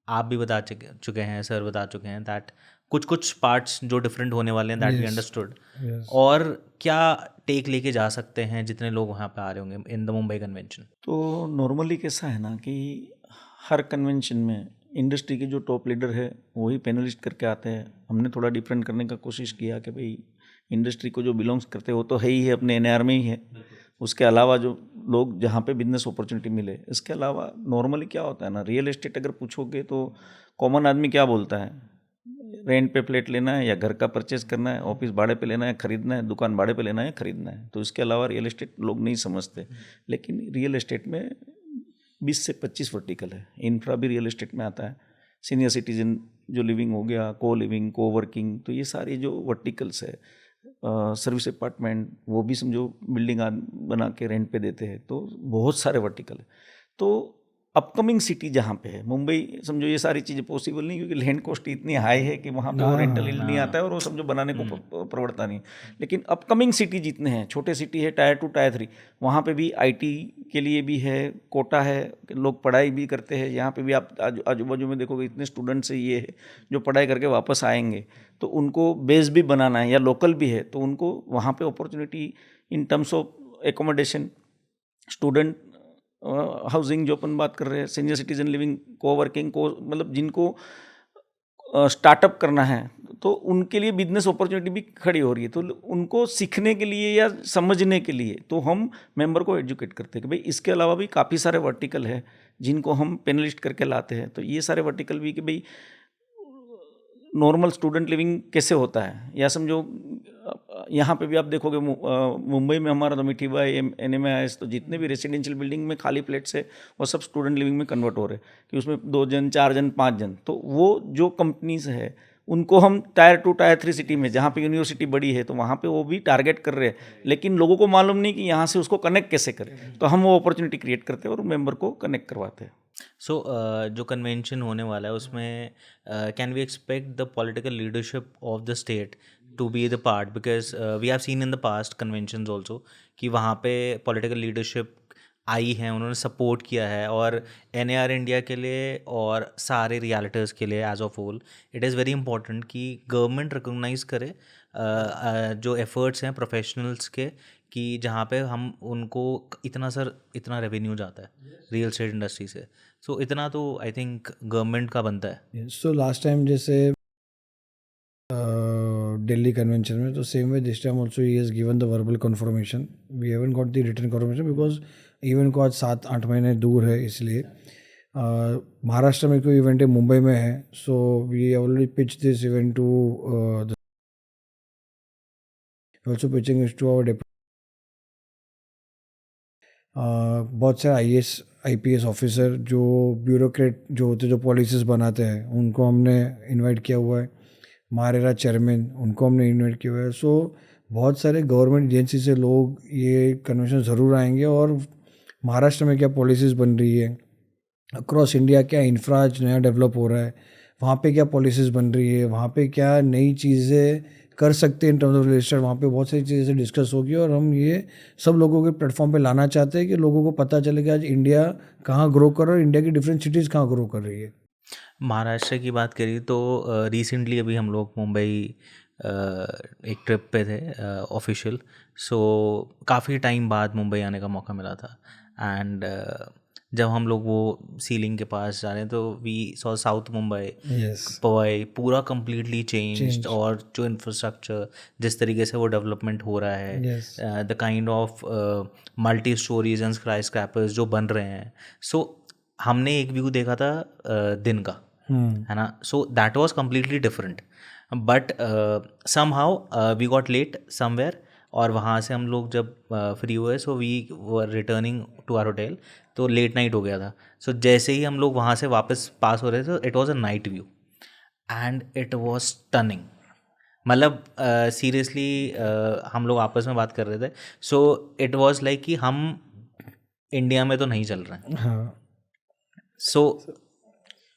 आप भी बता चुके हैं, सर बता चुके हैं दैट कुछ पार्ट्स जो डिफरेंट होने वाले हैं, दैट वी अंडरस्टूड। और क्या टेक लेके जा सकते हैं जितने लोग वहाँ पे आ रहे होंगे इन द मुंबई कन्वेंशन? तो नॉर्मली कैसा है ना कि हर कन्वेंशन में इंडस्ट्री के जो टॉप लीडर है वही पैनलिस्ट करके आते हैं। हमने थोड़ा डिफरेंट करने का कोशिश किया कि भाई इंडस्ट्री को जो बिलोंग्स करते हैं वो तो है ही है, अपने NAR में ही है, उसके अलावा जो लोग जहाँ पे बिजनेस अपॉर्चुनिटी मिले, इसके अलावा नॉर्मली क्या होता है ना, रियल एस्टेट अगर पूछोगे तो कॉमन आदमी क्या बोलता है, रेंट पे फ्लैट लेना है या घर का परचेस करना है, ऑफिस भाड़े पे लेना है, खरीदना है, दुकान भाड़े पे लेना है, खरीदना है। तो इसके अलावा रियल एस्टेट लोग नहीं समझते, लेकिन रियल एस्टेट में 20 से 25 वर्टिकल है। इंफ्रा भी रियल एस्टेट में आता है, सीनियर सिटीजन जो लिविंग हो गया, को लिविंग, को वर्किंग, तो ये सारी जो वर्टिकल्स है, सर्विस अपार्टमेंट, वो भी समझो बिल्डिंग बना के रेंट पे देते हैं, तो बहुत सारे वर्टिकल है। तो अपकमिंग सिटी जहाँ पे है मुंबई, समझो ये सारी चीज़ें पॉसिबल नहीं, क्योंकि लैंड कॉस्ट इतनी हाई है कि वहाँ पे वो रेंटल हिल नहीं आता है और वो समझो बनाने को प्रवृत्ता नहीं। लेकिन अपकमिंग सिटी जितने हैं, छोटे सिटी है, टायर 2 टायर 3, वहाँ पे भी आईटी के लिए भी है, कोटा है, लोग पढ़ाई भी करते हैं। यहाँ पे भी आप आजू बाजू में देखोगे इतने स्टूडेंट्स है ये है जो पढ़ाई करके वापस आएंगे, तो उनको बेस भी बनाना है, या लोकल भी है तो उनको वहाँ पे opportunity in terms of accommodation, student housing जो अपन बात कर रहे हैं, सीनियर सिटीजन लिविंग, को वर्किंग, को मतलब जिनको स्टार्टअप करना है तो उनके लिए बिजनेस अपॉर्चुनिटी भी खड़ी हो रही है। तो उनको सीखने के लिए या समझने के लिए तो हम मेंबर को एजुकेट करते हैं कि भाई इसके अलावा भी काफ़ी सारे वर्टिकल है जिनको हम पेनलिस्ट करके लाते हैं। तो ये सारे वर्टिकल भी कि भाई नॉर्मल स्टूडेंट लिविंग कैसे होता है, या समझो यहाँ पे भी आप देखोगे मुंबई में हमारा तो मिठी बाई, NMIS, तो जितने भी रेसिडेंशियल बिल्डिंग में खाली फ्लैट्स है वो सब स्टूडेंट लिविंग में कन्वर्ट हो रहे हैं कि उसमें 2 जन 4 जन 5 जन। तो वो जो कंपनीज है उनको हम टायर 2 टायर 3 सिटी में जहाँ पे यूनिवर्सिटी बड़ी है तो वहाँ पे वो भी टारगेट कर रहे हैं, लेकिन लोगों को मालूम नहीं कि यहाँ से उसको कनेक्ट कैसे करें। तो हम वो अपॉर्चुनिटी क्रिएट करते हैं और मेंबर को कनेक्ट करवाते हैं। सो जो कन्वेंशन होने वाला है उसमें can we expect the political leadership of the state to be the part, because we have seen in the past conventions also कि वहाँ पे पॉलिटिकल लीडरशिप आई है, उन्होंने सपोर्ट किया है, और NAR इंडिया के लिए और सारे रियल्टर्स के लिए as of whole it is very important कि गवर्नमेंट रिकोगनाइज करे जो एफर्ट्स हैं प्रोफेशनल्स के, कि जहाँ पे हम उनको इतना रेवेन्यू जाता है रियल एस्टेट इंडस्ट्री से, सो इतना तो आई थिंक गवर्नमेंट का बनता है। सो लास्ट टाइम जैसे दिल्ली कन्वेंशन में, तो same way this time also he has given the verbal confirmation, we haven't got the written confirmation because event को आज 7-8 महीने दूर है, इसलिए महाराष्ट्र में कोई इवेंट है, मुंबई में है, so we already pitch this event to also pitching to our बहुत सारे IAS IPS ऑफिसर जो ब्यूरोक्रेट जो होते जो पॉलिसीज़ बनाते हैं उनको हमने इनवाइट किया हुआ है, महारेरा चेयरमैन उनको हमने इनवाइट किया हुआ है। सो बहुत सारे गवर्नमेंट एजेंसी से लोग ये कन्वेंशन ज़रूर आएंगे, और महाराष्ट्र में क्या पॉलिसीज़ बन रही है, अक्रॉस इंडिया क्या इंफ्रा नया डेवलप हो रहा है, वहाँ पे क्या पॉलिसीज़ बन रही है, वहाँ पे क्या नई चीज़ें कर सकते हैं इन टर्म्स ऑफ रजिस्टर, वहाँ पे बहुत सारी चीज़ें से डिस्कस होगी, और हम ये सब लोगों के प्लेटफॉर्म पे लाना चाहते हैं कि लोगों को पता चले कि आज इंडिया कहाँ ग्रो कर रहा है, इंडिया की डिफरेंट सिटीज़ कहाँ ग्रो कर रही है। महाराष्ट्र की बात करी तो रिसेंटली अभी हम लोग मुंबई एक ट्रिप पे थे ऑफिशियल, सो काफ़ी टाइम बाद मुंबई आने का मौका मिला था। एंड जब हम लोग वो सीलिंग के पास जा रहे हैं तो we saw south Mumbai, Powai पूरा कम्प्लीटली चेंज्ड, और जो इंफ्रास्ट्रक्चर जिस तरीके से वो डेवलपमेंट हो रहा है, the kind of multi storeys and sky scrapers जो बन रहे हैं, सो हमने एक व्यू देखा था दिन का, है ना, so that was completely different, but somehow we got late somewhere, और वहाँ से हम लोग जब फ्री हुए so we were returning to our hotel, तो लेट नाइट हो गया था। सो जैसे ही हम लोग वहाँ से वापस पास हो रहे थे, it was a night view and it was stunning, मतलब सीरियसली हम लोग आपस में बात कर रहे थे, सो इट वाज लाइक कि हम इंडिया में तो नहीं चल रहे हैं। हाँ,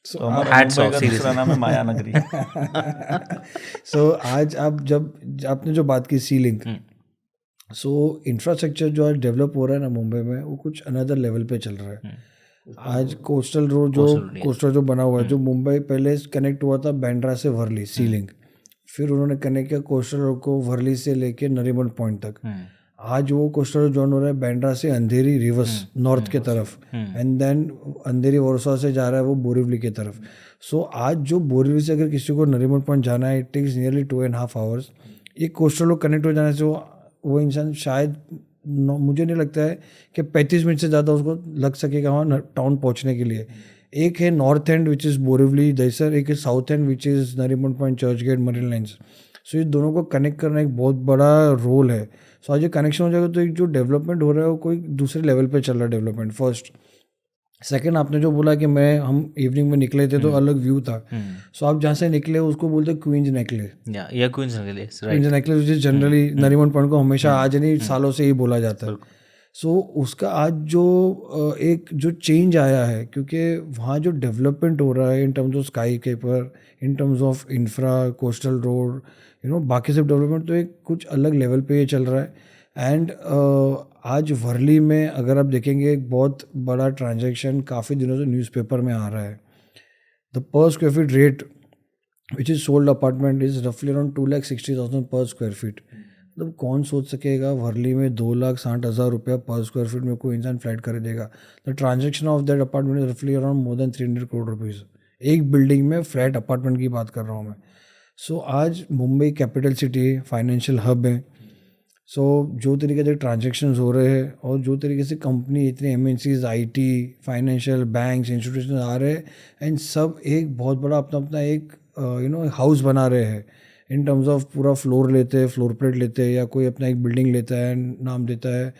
तो हमारा मुंबई का दूसरा नाम है माया नगरी। सो आज आप जब आपने जो बात की सीलिंग, सो इंफ्रास्ट्रक्चर जो आज डेवलप हो रहा है ना मुंबई में, वो कुछ अनदर लेवल पे चल रहा है। आज कोस्टल रोड जो बना हुआ है, जो मुंबई पहले कनेक्ट हुआ था बांद्रा से वर्ली सीलिंग, फिर उन्होंने कनेक्ट किया कोस्टल रोड को वर्ली से लेके नरीमन पॉइंट तक। आज वो कोस्टल रोड जॉइन हो रहा है बांद्रा से अंधेरी रिवर्स नॉर्थ के तरफ, एंड देन अंधेरी वर्सोवा से जा रहा है वो बोरीवली की तरफ। सो आज जो बोरीवली से अगर किसी को नरीमन पॉइंट जाना है, इट टेक्स नियरली 2.5 आवर्स। ये कोस्टल रोड कनेक्ट हो जाने से वो इंसान शायद मुझे नहीं लगता है कि 35 मिनट से ज़्यादा उसको लग सकेगा वहाँ टाउन पहुँचने के लिए। एक है north end which is Borivali Dahisar, एक है south end which is Nariman point, Churchgate, Marine Lines. So ये दोनों को कनेक्ट करना एक बहुत बड़ा रोल है। सो आज ये कनेक्शन हो जाएगा तो एक जो डेवलपमेंट हो रहा है वो कोई दूसरे लेवल पे चल रहा है डेवलपमेंट, फर्स्ट। सेकंड, आपने जो बोला कि हम इवनिंग में निकले थे तो अलग व्यू था। सो आप जहाँ से निकले उसको बोलते हैं Queen's Necklace. Queen's Necklace which is generally Nariman Point को हमेशा आज नहीं सालों से ही बोला जाता है। सो उसका आज जो एक जो चेंज आया है, क्योंकि वहाँ जो डेवलपमेंट हो रहा है in terms of sky caper, in terms of infra, coastal road, बाकी सब डेवलपमेंट तो एक कुछ अलग लेवल पे ये चल रहा है। एंड आज वर्ली में अगर आप देखेंगे एक बहुत बड़ा ट्रांजैक्शन काफ़ी दिनों से न्यूज़पेपर में आ रहा है। द पर square feet rate which is sold apartment is रफली अराउंड 2,60,000 पर स्क्वायर फीट। मतलब कौन सोच सकेगा वर्ली में 2,60,000 रुपया पर स्क्वायर फीट में कोई इंसान फ्लैट खरीदेगा। The transaction of that apartment is रफली around more than 300 crore rupees. एक बिल्डिंग में फ्लैट अपार्टमेंट की बात कर रहा हूँ मैं। सो आज मुंबई कैपिटल सिटी है, फाइनेंशियल हब है। सो जो तरीके से ट्रांजेक्शन्स हो रहे हैं और जो तरीके से कंपनी इतने MNCs, IT, financial banks, institution आ रहे हैं एंड सब एक बहुत बड़ा अपना अपना एक हाउस बना रहे हैं इन टर्म्स ऑफ पूरा फ्लोर लेते हैं, फ्लोर प्लेट लेते हैं, या कोई अपना एक बिल्डिंग लेता है, नाम देता है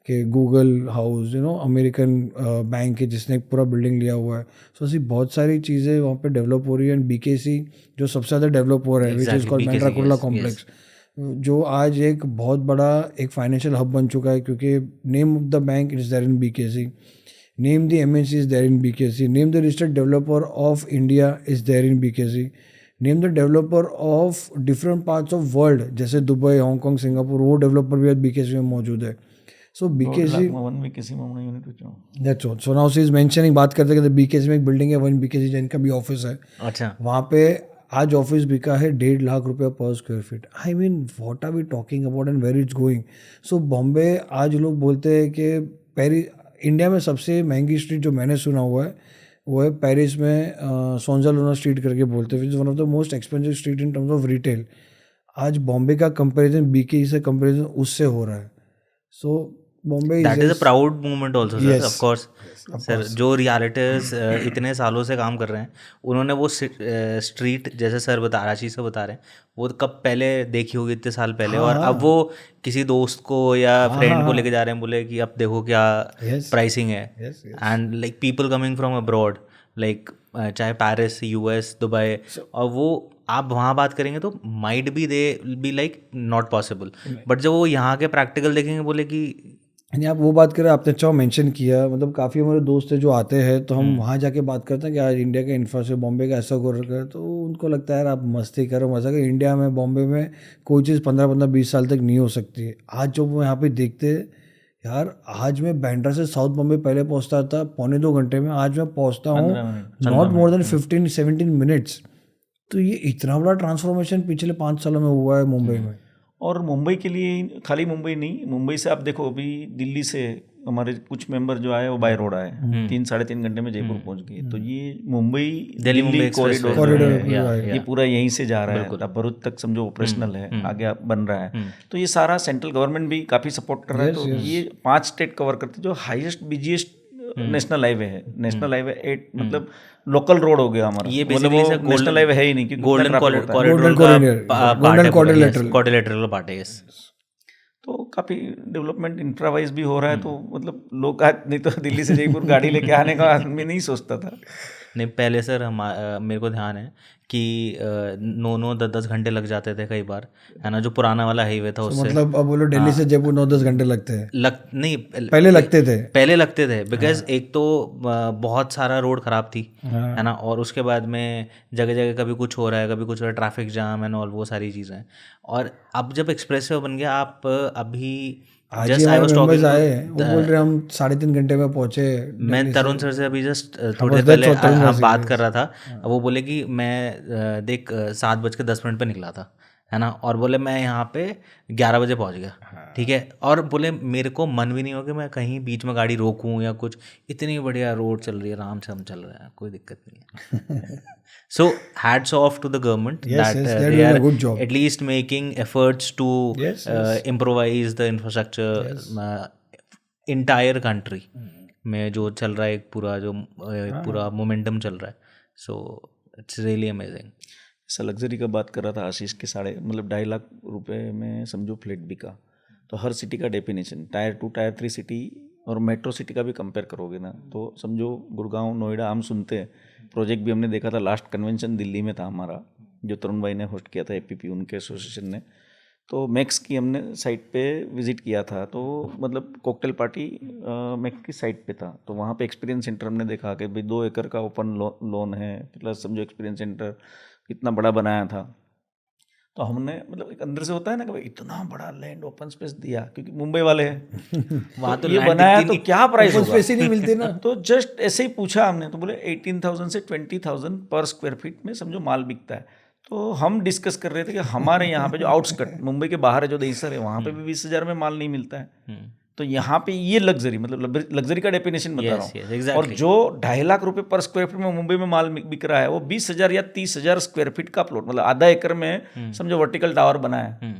कि गूगल हाउस, अमेरिकन बैंक है जिसने एक पूरा बिल्डिंग लिया हुआ है। सो ऐसी बहुत सारी चीज़ें वहाँ पे डेवलप हो रही है। एंड BKC जो सबसे ज़्यादा डेवलप हो रहा है, which is called Bandra Kurla complex, जो आज एक बहुत बड़ा एक फाइनेंशियल हब बन चुका है, क्योंकि name of the bank is there in BKC, name the MNC is there in BKC, name the registered developer of India is there in BKC, name the developer of different parts of world जैसे Dubai, Hong Kong, Singapore, वो developer भी आज BKC में मौजूद है। So BKC that's all. So now she is mentioning, बात करते करते BKC में एक बिल्डिंग है, 1 BKC जिनका भी ऑफिस है। अच्छा, वहाँ पे आज ऑफिस बिका है 1.5 लाख रुपया पर square feet. I mean what are we talking about and where it's going. So Bombay, आज लोग बोलते हैं कि पेरिस इंडिया में सबसे महंगी स्ट्रीट जो मैंने सुना हुआ है वो है पेरिस में सोंजालूना स्ट्रीट करके बोलते हैं, which is one of the most expensive street in terms of retail. आज बॉम्बे का कंपेरिजन BKC से कंपेरिजन उससे हो रहा है। So Bombay that is a proud movement also sir, of course sir. जो रियलिटर्स इतने सालों से काम कर रहे हैं, उन्होंने वो स्ट्रीट जैसे सर आशीष सर बता रहे हैं, वो कब पहले देखी होगी, इतने साल पहले। और अब वो किसी दोस्त को या फ्रेंड को लेके जा रहे हैं, बोले कि अब देखो क्या प्राइसिंग है। And like people coming from abroad, like चाहे पेरिस, US, दुबई, और वो आप वहाँ बात करेंगे तो might be they be like not possible, but जब वो यहाँ के प्रैक्टिकल देखेंगे बोले कि नहीं। आप वो बात करें, आपने अच्छा मेंशन किया, मतलब काफ़ी हमारे दोस्त हैं जो आते हैं तो हम वहाँ जाके बात करते हैं कि आज इंडिया का इंफ्रास्ट्रक्चर बॉम्बे का ऐसा कर रखा है, तो उनको लगता है यार आप मस्ती करो, मजा करो। इंडिया में, बॉम्बे में कोई चीज़ 15-20 साल तक नहीं हो सकती है। आज जो वो यहाँ पे देखते हैं, यार आज मैं बांद्रा से साउथ बॉम्बे पहले पहुँचता था 1.25 घंटे में, आज मैं पहुँचता हूँ नॉट मोर देन 15-17 मिनट्स। तो ये इतना बड़ा ट्रांसफॉर्मेशन पिछले 5 सालों में हुआ है मुंबई में। और मुंबई के लिए, खाली मुंबई नहीं, मुंबई से आप देखो अभी दिल्ली से हमारे कुछ मेंबर जो आए वो बाय रोड आए, 3-3.5 घंटे में जयपुर पहुंच गए। तो ये मुंबई दिल्ली कॉरिडोर ये पूरा यहीं से जा रहा है, भरूच तक समझो ऑपरेशनल है, आगे बन रहा है। तो ये सारा सेंट्रल गवर्नमेंट भी काफ़ी सपोर्ट कर रहा है। तो ये 5 स्टेट कवर करते, जो हाईएस्ट बिजिएस्ट नेशनल हाईवे है। नेशनल हाईवे 8 मतलब लोकल रोड हो गया हमारा, ये मतलब वो नेशनल हाईवे है ही नहीं, क्योंकि गोल्डन क्वाड्रिलेटरल पार्ट है। तो काफ़ी डेवलपमेंट इंफ्रा वाइज भी हो रहा है। तो मतलब लोग आज, नहीं तो दिल्ली से जयपुर गाड़ी लेके आने का आदमी नहीं सोचता था। नहीं, पहले सर मेरे को ध्यान है कि 9-10 घंटे लग जाते थे कई बार, है ना, जो पुराना वाला हाईवे था उससे। मतलब अब बोलो दिल्ली से जयपुर 9-10 घंटे लगते हैं? नहीं, पहले लगते थे बिकॉज एक तो बहुत सारा रोड खराब थी, है ना, और उसके बाद में जगह जगह कभी कुछ हो रहा है, कभी कुछ हो रहा है, ट्रैफिक जाम एंड ऑल वो सारी चीज़ें। और अब जब एक्सप्रेसवे बन गया, आप अभी जस्ट आई वाज टॉकिंग, वो बोल रहे हम 3.5 घंटे में पहुंचे। मैं तरुण सर से अभी जस्ट थोड़ी देर पहले बात कर रहा था। वो बोले कि मैं देख 7:10 पे निकला था, है ना, और बोले मैं यहाँ पे 11 बजे पहुँच गया, ठीक है, और बोले मेरे को मन भी नहीं हो कि मैं कहीं बीच में गाड़ी रोकूं या कुछ, इतनी बढ़िया रोड चल रही है, आराम से हम चल रहे हैं, कोई दिक्कत नहीं है. So hats off to the government Yes, that yes, they're they doing are a good job. at least making efforts to Yes, yes. improvise the infrastructure. Entire country में जो चल रहा है एक पूरा जो पूरा मोमेंटम चल रहा है, so it's really amazing. ऐसा लग्जरी का बात कर रहा था आशीष के 2.5 लाख रुपए में समझो फ्लैट बिका. तो हर सिटी का डेफिनेशन टायर 2 टायर 3 सिटी और मेट्रो सिटी का भी कंपेयर करोगे ना, तो समझो गुड़गांव नोएडा हम सुनते हैं. प्रोजेक्ट भी हमने देखा था, लास्ट कन्वेंशन दिल्ली में था हमारा, जो तरुण भाई ने होस्ट किया था, APP उनके एसोसिएशन ने. तो मैक्स की हमने साइट पे विजिट किया था, तो मतलब कॉकटेल पार्टी मैक्स की साइट पे था. तो वहाँ पे एक्सपीरियंस सेंटर हमने देखा कि भाई 2 एकड़ का ओपन लोन है, प्लस समझो एक्सपीरियंस सेंटर इतना बड़ा बनाया था. तो हमने मतलब एक अंदर से होता है ना कि भाई इतना बड़ा लैंड ओपन स्पेस दिया, क्योंकि मुंबई वाले हैं वहाँ तो ये land बनाया दिखती तो क्या प्राइस होगा. स्पेस ही नहीं मिलती ना. तो जस्ट ऐसे ही पूछा हमने, तो बोले 18,000 से 20,000 पर स्क्वायर फीट में समझो माल बिकता है. तो हम डिस्कस कर रहे थे कि हमारे यहाँ पे जो आउटस्कट मुंबई के बाहर है जो दहीसर है, वहाँ पे भी 20,000 में माल नहीं मिलता है. तो यहाँ पे ये लग्जरी, मतलब लग्जरी का डेफिनेशन बता रहा हूँ. exactly. और जो 2.5 लाख रुपए पर स्क्वायर फीट में मुंबई में माल बिक रहा है, वो 20,000 या 30,000 स्क्वायर फीट का प्लॉट, मतलब आधा एकड़ में समझो वर्टिकल टावर बना है.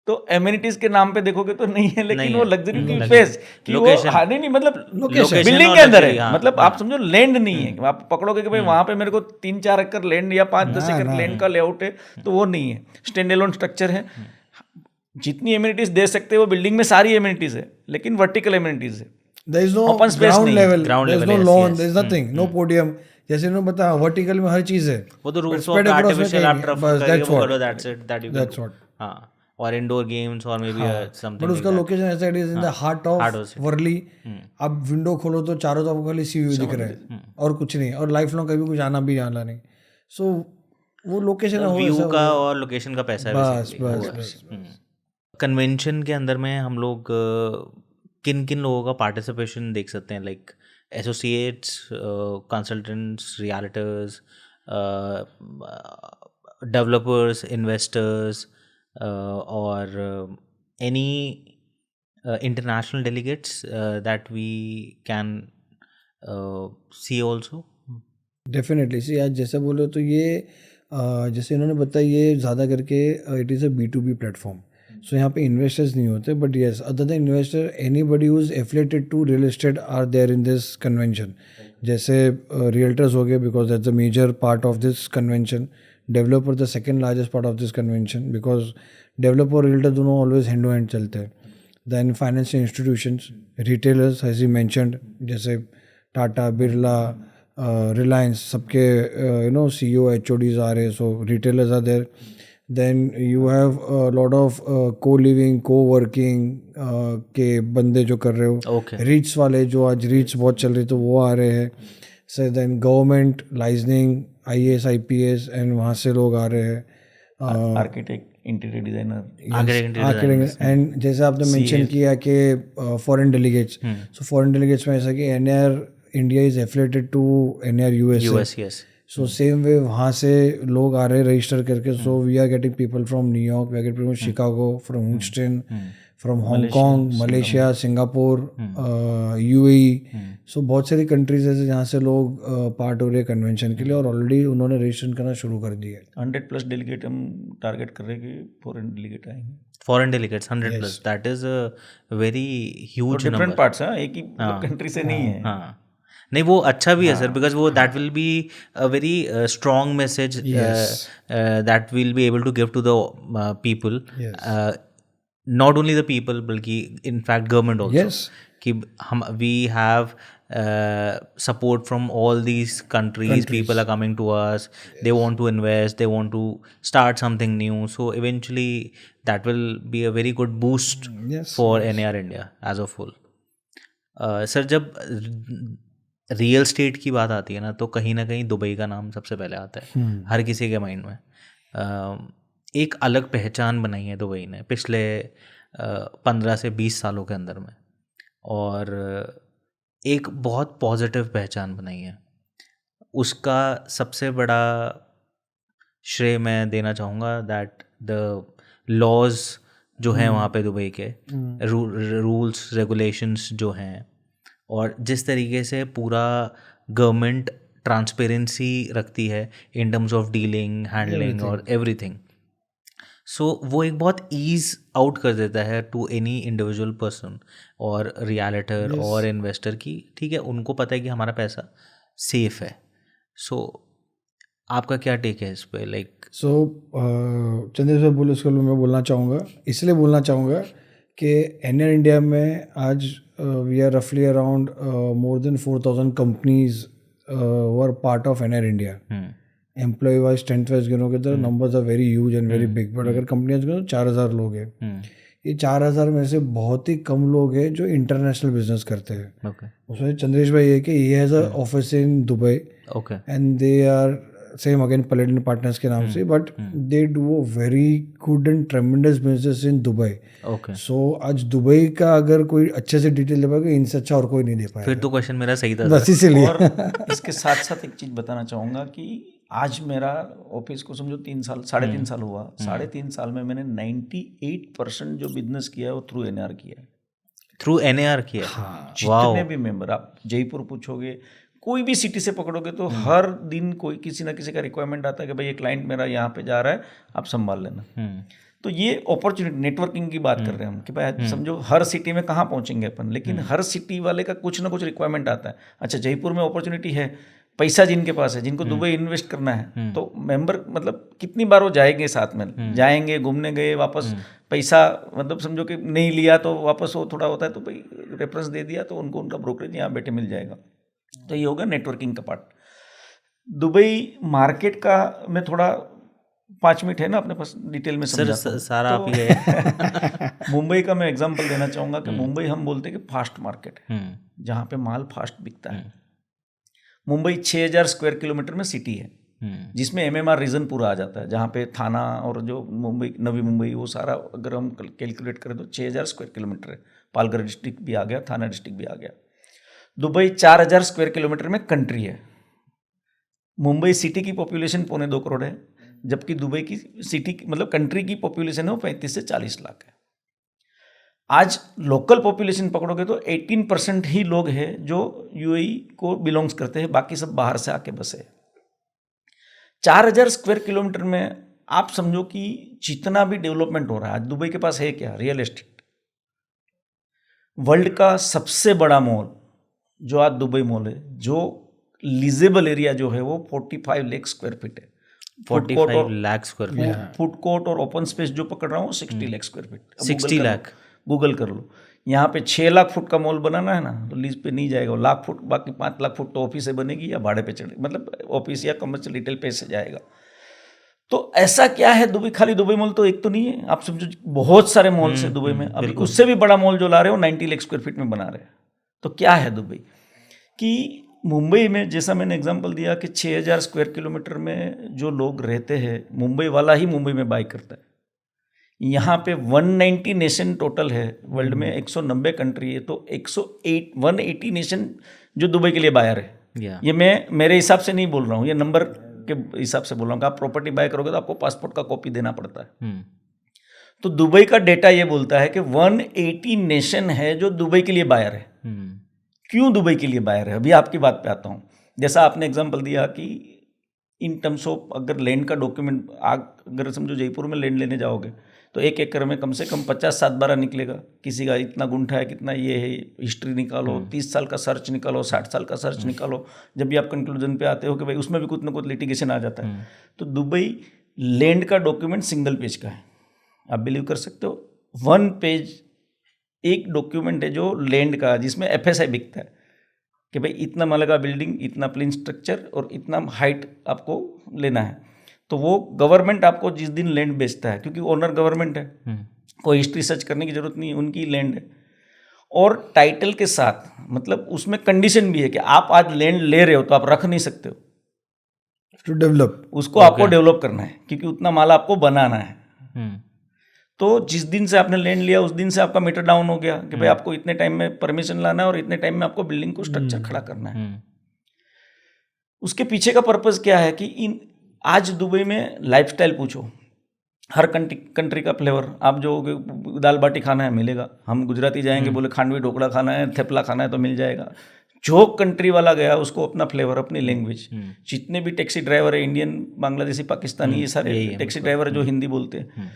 तो एम्यूनिटीज के नाम पे देखोगे तो नहीं है, लेकिन वो लग्जरी की फेस कि वो नहीं मतलब बिल्डिंग के अंदर है. मतलब आप समझो लैंड नहीं है, आप पकड़ोगे कि भाई वहां पे मेरे को 3-4 एकड़ लैंड या 5-10 एकड़ लैंड का लेआउट है, तो वो नहीं है. स्टैंड एलोन स्ट्रक्चर है, जितनी एम्यूनिटीज दे सकते हैं वो बिल्डिंग में सारी एम्यूनिटीज है, लेकिन वर्टिकल एम्यूनिटीज है. There is no Open space ground नहीं, level, ground there is level, no yes, lawn, yes. there is nothing, no podium. जैसे उन्होंने बताया वर्टिकल में हर चीज है, वो तो रूफ्स spread ऑफ across में आर्टिफिशियल कहीं आप नहीं, टर्फ बस करके that's वो what. करो, that's it, that you can That's do. what. हाँ, और इंडोर गेम्स और मे बी समथिंग. बट उसका लोकेशन ऐसा it is in the heart of Worli. अब विंडो खोलो तो चारों तरफ खाली सी व्यू दिख रहा है और कुछ नहीं, और लाइफ लॉन्ग कभी कुछ आना भी जाना नहीं. सो वो लोकेशन है, व्यू का और लोकेशन का पैसा है बस बस. कन्वेंशन के अंदर में हम लोग किन किन लोगों का पार्टिसिपेशन देख सकते हैं, like associates, consultants, realtors, developers, investors, और any international delegates that we can see also? Definitely. See आज जैसे बोलो तो ये जैसे इन्होंने बताया, ये ज़्यादा करके it is a B2B platform. So यहाँ पे इन्वेस्टर्स नहीं होते, but yes other than investor anybody who is affiliated to real estate are there in this convention. जैसे रियल्टर्स हो गए, because that's the major part of this convention. Developer the second largest part of this convention, because developer और realtor दोनों always hand to hand चलते हैं. Then financial institutions, retailers as he mentioned, जैसे Tata, Birla, Reliance, सबके CEO, HODs आ रहे, so retailers are there. Then you have lot of co-living, co-working के बंदे जो कर रहे हो. रीट्स वाले जो आज रीट्स बहुत चल रही, तो वो आ रहे हैं. So then government liaisoning, IAS IPS, and वहाँ से लोग आ रहे हैं. आर्किटेक्ट, इंटीरियर डिजाइनर, एंड जैसे आपने मेंशन किया कि foreign delegates, so foreign delegates में ऐसा कि NAR India is affiliated to NAR US. So same way वहाँ से लोग आ रहे हैं रजिस्टर करके. So we are getting people from New York, we are getting from Chicago, from Houston, from Hong Kong, Malaysia, Singapore, UAE. So बहुत सारी countries है जहाँ से लोग पार्ट हो रहे हैं कन्वेंशन के लिए, और ऑलरेडी उन्होंने रजिस्ट्रेशन करना शुरू कर दिया है. 100+ डेलीगेट हम टारगेट कर रहे हैं कि फॉरेन डेलीगेट आएंगे. Foreign delegates 100+, that is a very huge number. Different parts हैं, एक ही कंट्री से नहीं है. हाँ, नहीं वो अच्छा भी है सर, बिकॉज वो that will be a very strong message that will be able to give to the people, not only the people बल्कि इन फैक्ट गवर्नमेंट ऑल्सो, कि हम we have support from all these countries. People are coming to us, they want to invest, they want to start something new, so eventually that will be a very good boost for NAR India as a whole. Sir जब real estate की बात आती है ना, तो कहीं ना कहीं दुबई का नाम सबसे पहले आता है हर किसी के माइंड में. एक अलग पहचान बनाई है दुबई ने पिछले 15 से 20 सालों के अंदर में, और एक बहुत पॉजिटिव पहचान बनाई है. उसका सबसे बड़ा श्रेय मैं देना चाहूँगा दैट द लॉज जो हैं वहाँ पे दुबई के, रूल्स रेगुलेशंस जो हैं, और जिस तरीके से पूरा गवर्नमेंट ट्रांसपेरेंसी रखती है in terms of dealing, handling और एवरीथिंग, सो वो एक बहुत ईज आउट कर देता है टू एनी इंडिविजुअल पर्सन और रियलिटर और इन्वेस्टर की, ठीक है, उनको पता है कि हमारा पैसा सेफ है. सो आपका क्या टेक है इस पे? लाइक चंदेश भाई बोले उसके लिए मैं बोलना चाहूँगा, इसलिए बोलना चाहूँगा कि एनआर इंडिया में आज वी आर रफली around more than 4,000 companies were part of NR India. Employ wise strength wise गिनोगे तो numbers are very huge and very big, but अगर कंपनियाँ गिनो तो 4,000 लोग हैं. ये 4,000 में से बहुत ही कम लोग हैं जो इंटरनेशनल बिजनेस करते हैं. उसमें चंद्रेश भाई है कि he has a office in Dubai and they are same again Paladin partners के नाम से, but they do a very good and tremendous business in Dubai. So आज दुबई का अगर कोई अच्छे से डिटेल दे पाएगा, इनसे अच्छा और कोई नहीं दे पाएगा. फिर तो क्वेश्चन मेरा सही था बस इसीलिए. और इसके साथ साथ एक चीज़ बताना चाहूँगा कि आज मेरा ऑफिस को समझो 3 साल 3.5 साल हुआ. 3.5 साल में मैंने 98% जो बिजनेस किया है वो थ्रू एनआर किया है. थ्रू एनआर किया? हाँ, जितने भी मेंबर, आप जयपुर पूछोगे, कोई भी सिटी से पकड़ोगे तो हर दिन कोई किसी ना किसी का रिक्वायरमेंट आता है कि भाई ये क्लाइंट मेरा यहाँ पे जा रहा है, आप संभाल लेना. तो ये अपॉर्चुनिटी, नेटवर्किंग की बात कर रहे हैं हम कि भाई समझो हर सिटी में कहाँ पहुँचेंगे अपन, लेकिन हर सिटी वाले का कुछ ना कुछ रिक्वायरमेंट आता है. अच्छा, जयपुर में अपॉर्चुनिटी है, पैसा जिनके पास है, जिनको दुबई इन्वेस्ट करना है, तो मेंबर मतलब कितनी बार वो जाएंगे, साथ में जाएंगे, घूमने गए, वापस पैसा मतलब समझो कि नहीं लिया तो वापस वो थोड़ा होता है, तो भाई रेफरेंस दे दिया तो उनको उनका ब्रोकरेज यहाँ बैठे मिल जाएगा. तो ये होगा नेटवर्किंग का पार्ट. दुबई मार्केट का मैं थोड़ा 5 मिनट है ना अपने पास, डिटेल में समझाता हूं. सारा आप ही है. मुंबई का मैं एग्जांपल देना चाहूँगा कि मुंबई हम बोलते हैं कि फास्ट मार्केट है, जहाँ पे माल फास्ट बिकता है. मुंबई 6,000 स्क्वायर किलोमीटर में सिटी है, जिसमें MMR रीजन पूरा आ जाता है, जहाँ पे थाना और जो मुंबई, नवी मुंबई, वो सारा अगर हम कैलकुलेट करें तो 6,000 स्क्वायर किलोमीटर है. पालघर डिस्ट्रिक्ट भी आ गया, थाना डिस्ट्रिक्ट भी आ गया. दुबई 4,000 स्क्वायर किलोमीटर में कंट्री है. मुंबई सिटी की पॉपुलेशन 2.25 करोड़ है, जबकि दुबई की सिटी मतलब कंट्री की पॉपुलेशन है वो 35 से 40 लाख है. आज लोकल पॉपुलेशन पकड़ोगे तो 18% ही लोग हैं जो UAE को बिलोंग्स करते हैं, बाकी सब बाहर से आके बसे. 4,000 स्क्वायर किलोमीटर में आप समझो कि जितना भी डेवलपमेंट हो रहा है, आज दुबई के पास है क्या? Real estate. वर्ल्ड का सबसे बड़ा मॉल जो आज दुबई मॉल है, जो लीजेबल एरिया जो है वो 45 लाख स्क्वायर फीट है. 45 lakh square feet. Food court और ओपन स्पेस जो पकड़ रहा हूँ 60 lakh square feet. 60 lakh, Google कर लो. यहाँ पे 6 लाख फुट का मॉल बनाना है ना, तो लीज पे नहीं जाएगा. लाख फुट, बाकी 5 लाख फुट तो ऑफिस से बनेगी या भाड़े पे चढ़ेगी, मतलब ऑफिस या कमर्शियल रिटेल पे से जाएगा. तो ऐसा क्या है दुबई? खाली दुबई मॉल तो एक तो नहीं है, आप समझो बहुत सारे मॉल्स हैं दुबई में. अभी उससे भी बड़ा मॉल जो ला रहे हो 90 लाख स्क्वायर फीट में बना रहे हैं. तो क्या है दुबई कि मुंबई में, जैसा मैंने एग्जांपल दिया कि 6,000 स्क्वायर किलोमीटर में जो लोग रहते हैं, मुंबई वाला ही मुंबई में बाई करता है. यहाँ पे 190 नेशन टोटल है वर्ल्ड में, 190 कंट्री है, तो 180 नेशन जो दुबई के लिए बायर है. ये मैं मेरे हिसाब से नहीं बोल रहा हूँ, ये नंबर के हिसाब से बोल रहा हूँ. आप प्रॉपर्टी बाय करोगे तो आपको पासपोर्ट का कॉपी देना पड़ता है. तो दुबई का डेटा ये बोलता है कि 180 नेशन है जो दुबई के लिए बायर है. क्यों दुबई के लिए बायर है? अभी आपकी बात पे आता हूँ. जैसा आपने एग्जांपल दिया कि इन टर्म्स ऑफ अगर लैंड का डॉक्यूमेंट, अगर समझो जयपुर में लैंड लेने जाओगे तो 1 एकड़ में कम से कम 50-7 निकलेगा. किसी का इतना गुंठा है, कितना ये है, हिस्ट्री निकालो, 30 साल का सर्च निकालो, 60 साल का सर्च निकालो. जब भी आप कंक्लूजन पे आते हो कि भाई उसमें भी कुछ ना कुछ लिटिगेशन आ जाता है. तो दुबई लैंड का डॉक्यूमेंट सिंगल पेज का है. आप बिलीव कर सकते हो, 1 पेज एक डॉक्यूमेंट है जो लैंड का, जिसमें FSI बिकता है कि भाई इतना मलगा बिल्डिंग, इतना प्लेन स्ट्रक्चर और इतना हाइट आपको लेना है. तो वो गवर्नमेंट आपको जिस दिन लैंड बेचता है, क्योंकि ओनर गवर्नमेंट है, कोई हिस्ट्री सर्च करने की जरूरत नहीं है, उनकी लैंड है. और टाइटल के साथ, मतलब उसमें कंडीशन भी है कि आप आज लैंड ले रहे हो तो आप रख नहीं सकते हो, टू डेवलप उसको आपको डेवलप करना है, क्योंकि उतना माल आपको बनाना है. तो जिस दिन से आपने लैंड लिया उस दिन से आपका मीटर डाउन हो गया कि भाई आपको इतने टाइम में परमिशन लाना है और इतने टाइम में आपको बिल्डिंग को स्ट्रक्चर खड़ा करना है. उसके पीछे का पर्पस क्या है कि आज दुबई में लाइफस्टाइल पूछो, हर कंट्री का फ्लेवर, आप जो दाल बाटी खाना है मिलेगा, हम गुजराती जाएंगे बोले खांडवी ढोकला खाना है, थेपला खाना है तो मिल जाएगा। जो कंट्री वाला गया उसको अपना फ्लेवर, अपनी लैंग्वेज। जितने भी टैक्सी ड्राइवर है, इंडियन, बांग्लादेशी, पाकिस्तानी, ये सारे टैक्सी ड्राइवर है जो हिंदी बोलते हैं,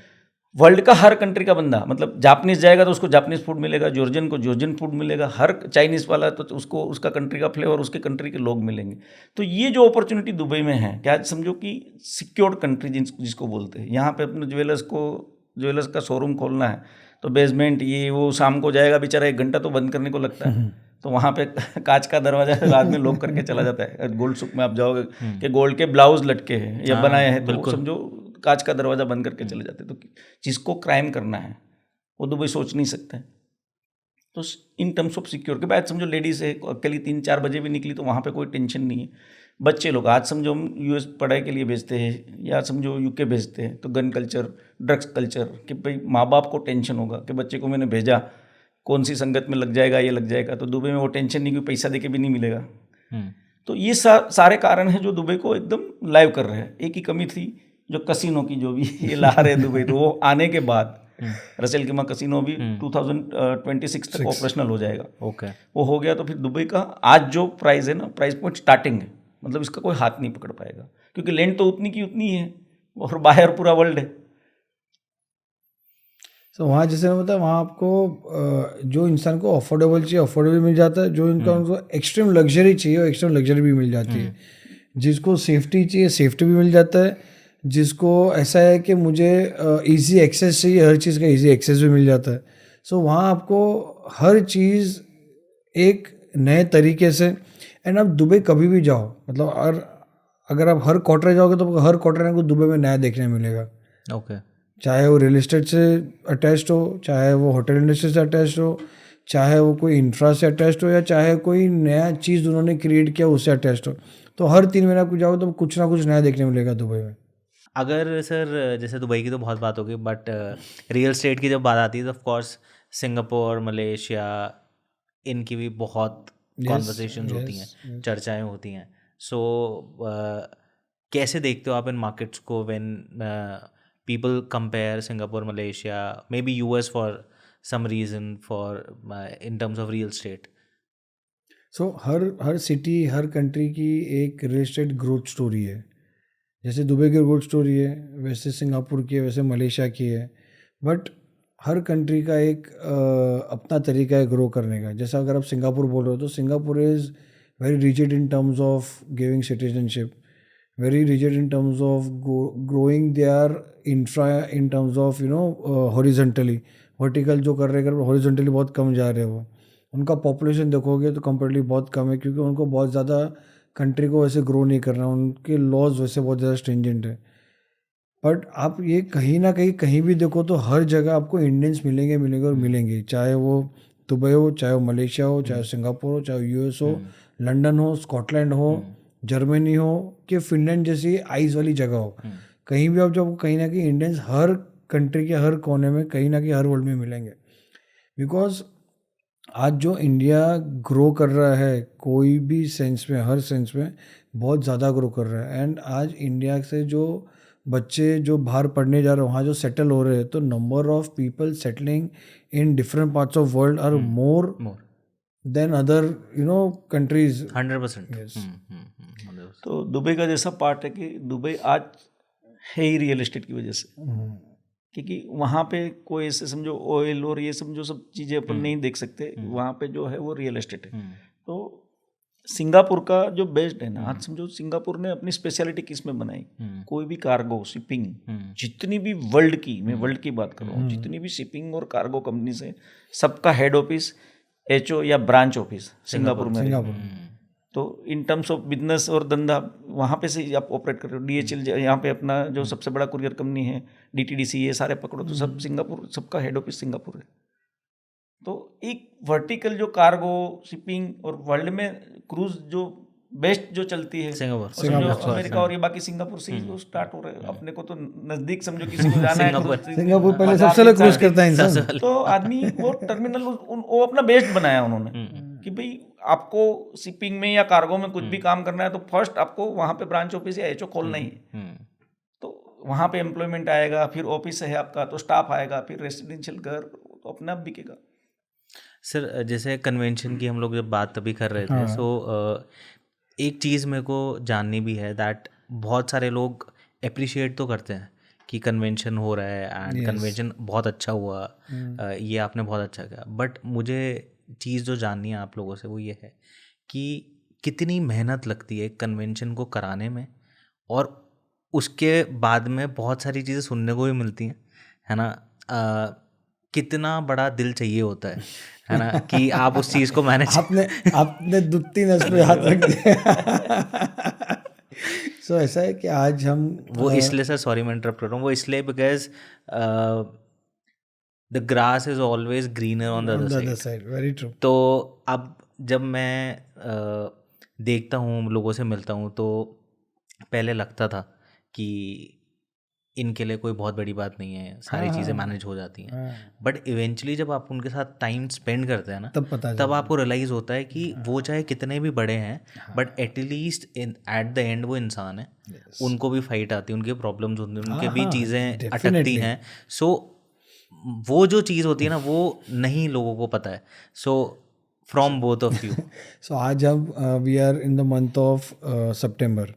वर्ल्ड का हर कंट्री का बंदा, मतलब जापानीज जाएगा तो उसको जापानीज फूड मिलेगा, जॉर्जियन को जॉर्जियन फूड मिलेगा, हर चाइनीज़ वाला तो उसको उसका कंट्री का फ्लेवर, उसके कंट्री के लोग मिलेंगे। तो ये जो अपॉर्चुनिटी दुबई में है, क्या समझो कि सिक्योर्ड कंट्री जिसको बोलते हैं। यहाँ पे अपने ज्वेलर्स का शोरूम खोलना है तो बेसमेंट ये वो, शाम को जाएगा बेचारा 1 घंटा तो बंद करने को लगता है, तो वहाँ पे कांच का दरवाजा रात में लॉक करके चला जाता है। गोल्ड सुक में आप जाओगे कि गोल्ड के ब्लाउज लटके हैं या बनाए हैं, तो समझो कांच का दरवाजा बंद करके चले जाते। तो जिसको क्राइम करना है वो दुबई सोच नहीं सकते। तो इन टर्म्स ऑफ सिक्योर के बाद समझो लेडीज है, अकेली 3-4 बजे भी निकली तो वहाँ पे कोई टेंशन नहीं है। बच्चे लोग आज समझो हम यूएस पढ़ाई के लिए भेजते हैं या समझो यूके भेजते हैं, तो गन कल्चर, ड्रग्स कल्चर, कि भाई माँ बाप को टेंशन होगा कि बच्चे को मैंने भेजा कौन सी संगत में लग जाएगा, ये लग जाएगा। तो दुबई में वो टेंशन नहीं कि पैसा दे के भी नहीं मिलेगा। तो ये सारे कारण हैं जो दुबई को एकदम लाइव कर रहे हैं। एक ही कमी थी जो कसिनो की, जो भी ये ला रहे हैं दुबई, तो वो आने के बाद रसेल कीमा कसिनो भी 2026 तक ऑपरेशनल हो जाएगा। ओके, वो हो गया तो फिर दुबई का आज जो प्राइस है ना, प्राइस पॉइंट स्टार्टिंग है, मतलब इसका कोई हाथ नहीं पकड़ पाएगा, क्योंकि लैंड तो उतनी की उतनी ही है और बाहर पूरा वर्ल्ड है। तो वहाँ जैसे मैं बताया, वहाँ आपको जो इंसान को अफोर्डेबल चाहिए अफोर्डेबल मिल जाता है, जो इनका उनको एक्सट्रीम लग्जरी चाहिए वो एक्सट्रीम लग्जरी भी मिल जाती है, जिसको सेफ्टी चाहिए सेफ्टी भी मिल जाता है, जिसको ऐसा है कि मुझे इजी एक्सेस चाहिए, हर चीज़ का इजी एक्सेस भी मिल जाता है। सो वहाँ आपको हर चीज़ एक नए तरीके से, एंड आप दुबई कभी भी जाओ, मतलब अगर आप हर क्वार्टर जाओगे तो हर क्वार्टर को दुबई में नया देखने मिलेगा। ओके, चाहे वो रियल एस्टेट से अटैच्ड हो, चाहे वो होटल इंडस्ट्री से अटैच्ड हो, चाहे वो कोई इंफ्रा से अटैच्ड हो, या चाहे कोई नया चीज़ उन्होंने क्रिएट किया उससे अटैच्ड हो, तो हर 3 महीना को जाओ तो कुछ ना कुछ नया देखने मिलेगा दुबई में। अगर सर जैसे दुबई की तो बहुत बात होगी, बट रियल एस्टेट की जब बात आती है तो ऑफ कोर्स सिंगापुर, मलेशिया, इनकी भी बहुत कॉन्वर्सेशंस होती हैं, चर्चाएं होती हैं। सो कैसे देखते हो आप इन मार्केट्स को when people compare Singapore, Malaysia, maybe US for some reason, for in terms of real estate? So her city, her country की एक रियल एस्टेट ग्रोथ स्टोरी है। जैसे दुबई की ग्रोथ स्टोरी है, वैसे सिंगापुर की है, वैसे मलेशिया की है। बट हर कंट्री का एक अपना तरीका है ग्रो करने का। जैसा अगर आप सिंगापुर बोल रहे हो तो Singapore is very rigid in terms of giving citizenship, very rigid in terms of growing their infra in terms of horizontally, vertical जो कर रहे हैं horizontally बहुत कम जा रहे हैं वो। उनका पॉपुलेशन देखोगे तो कंपेरेटिवली बहुत कम है, क्योंकि उनको बहुत ज़्यादा कंट्री को वैसे ग्रो नहीं करना, उनके लॉज वैसे बहुत ज़्यादा स्ट्रिंजेंट है। बट आप ये कहीं ना कहीं भी देखो तो हर जगह आपको इंडियंस मिलेंगे और मिलेंगे, चाहे वो दुबई हो, चाहे वो मलेशिया हो, चाहे सिंगापुर हो, चाहे यूएस हो, लंदन हो, स्कॉटलैंड हो, जर्मनी हो, कि फिनलैंड जैसी आइस वाली जगह हो, कहीं भी आप जब कहीं ना कहीं इंडियंस हर कंट्री के हर कोने में कहीं ना कहीं हर वर्ल्ड में मिलेंगे। बिकॉज आज जो इंडिया ग्रो कर रहा है कोई भी सेंस में, हर सेंस में बहुत ज़्यादा ग्रो कर रहा है। एंड आज इंडिया से जो बच्चे जो बाहर पढ़ने जा रहे हैं, वहाँ जो सेटल हो रहे हैं, तो number of people settling in different parts of world are more than other countries. 100%। तो दुबई का जैसा पार्ट है कि दुबई आज है ही रियल एस्टेट की वजह से, क्योंकि वहाँ पे कोई ऐसे समझो ऑयल और ये समझो सब चीज़ें अपन नहीं देख सकते, वहाँ पे जो है वो रियल एस्टेट है। तो सिंगापुर का जो बेस्ड है ना, आज समझो सिंगापुर ने अपनी स्पेशलिटी किस में बनाई, कोई भी कार्गो शिपिंग, जितनी भी वर्ल्ड की, मैं वर्ल्ड की बात कर रहा हूँ, जितनी भी शिपिंग और कार्गो कंपनीज है, सबका हेड ऑफिस एचओ या ब्रांच ऑफिस सिंगापुर में। तो इन टर्म्स ऑफ बिजनेस और धंधा वहाँ पे से आप ऑपरेट कर रहे हो। डीएचएल यहाँ पे अपना जो सबसे बड़ा कुरियर कंपनी है, डीटीडीसी, ये सारे पकड़ो तो सब सिंगापुर, सबका हेड ऑफिस सिंगापुर है। तो एक वर्टिकल जो कार्गो शिपिंग और वर्ल्ड में क्रूज जो बेस्ट जो चलती है सिंगापुर, अमेरिका और ये बाकी सिंगापुर से ही स्टार्ट हो रहे हैं। अपने को तो नजदीक समझो किसी को जाना है, सिंगापुर पहले सबसे पहले क्रूज करता है इंसान। तो आदमी वो टर्मिनल वो अपना बेस्ट बनाया उन्होंने कि भाई आपको शिपिंग में या कार्गो में कुछ भी काम करना है तो फर्स्ट आपको वहाँ पे ब्रांच ऑफिस या एचओ खोलना ही है। वहाँ पे एम्प्लॉयमेंट आएगा, फिर ऑफिस है आपका तो स्टाफ आएगा, फिर रेसिडेंशियल घर तो अपने आप बिकेगा। सर जैसे कन्वेंशन की हम लोग जब बात तभी कर रहे थे, हाँ। सो एक चीज़ मेरे को जाननी भी है दैट बहुत सारे लोग अप्रिशिएट तो करते हैं कि कन्वेंशन हो रहा है एंड कन्वेंशन बहुत अच्छा हुआ, ये आपने बहुत अच्छा किया, बट मुझे चीज़ जो जाननी है आप लोगों से वो ये है कि कितनी मेहनत लगती है कन्वेंशन को कराने में, और उसके बाद में बहुत सारी चीज़ें सुनने को भी मिलती हैं, है ना। कितना बड़ा दिल चाहिए होता है ना, कि आप उस चीज़ को मैनेज आपने दुखती नस पे हाथ रख दिया। सो ऐसा है कि आज हम वो इसलिए सर, सॉरी मैं इंटरप्ट कर रहा हूँ, वो इसलिए because the grass is always greener on the other side. Very true. तो अब जब मैं देखता हूँ, लोगों से मिलता हूँ, तो पहले लगता था कि इनके लिए कोई बहुत बड़ी बात नहीं है, सारी चीज़ें मैनेज हो जाती हैं, बट इवेंचुअली जब आप उनके साथ टाइम स्पेंड करते हैं ना, तब आपको रियलाइज़ होता है कि वो चाहे कितने भी बड़े हैं, but at least at the end वो इंसान है, उनको भी फाइट आती है, उनके प्रॉब्लम्स होती हैं, उनके भी चीज़ें अटकती हैं। सो वो जो चीज़ होती है ना, वो नहीं लोगों को पता है। So from both of you. So आज हम we are in the month of September,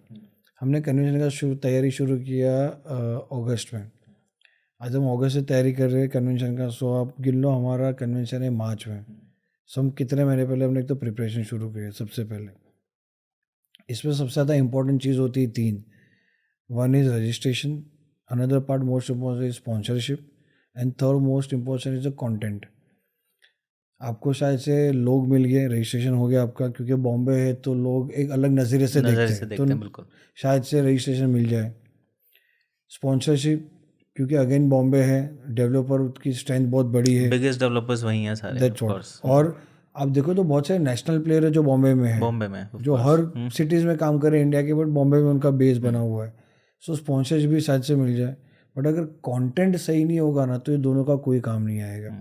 हमने कन्वेंशन का तैयारी शुरू किया अगस्त में। आज हम अगस्त से तैयारी कर रहे हैं कन्वेंशन का। सो आप गिन लो हमारा कन्वेंशन है मार्च में। सो हम कितने महीने पहले हमने एक तो प्रिपरेशन शुरू की सबसे पहले। इसमें सबसे ज़्यादा इंपॉर्टेंट चीज़ होती है 3। One is registration, another part most important is sponsorship, and third most important is the content. आपको शायद से लोग मिल गए, रजिस्ट्रेशन हो गया आपका, क्योंकि बॉम्बे है तो लोग एक अलग नज़रिए से देखते हैं, बिल्कुल। शायद से रजिस्ट्रेशन मिल जाए। स्पॉन्सरशिप, क्योंकि अगेन बॉम्बे है, डेवलपर की स्ट्रेंथ बहुत बड़ी है, बिगेस्ट डेवलपर्स वही हैं सारे, ऑफ कोर्स। और आप देखो तो बहुत सारे नेशनल प्लेयर है जो बॉम्बे में है, जो हर सिटीज़ में काम कर रहे हैं इंडिया के, बट बॉम्बे में उनका बेस बना हुआ है। सो स्पॉन्सरशिप भी शायद से मिल जाए, बट अगर कंटेंट सही नहीं होगा ना तो ये दोनों का कोई काम नहीं आएगा।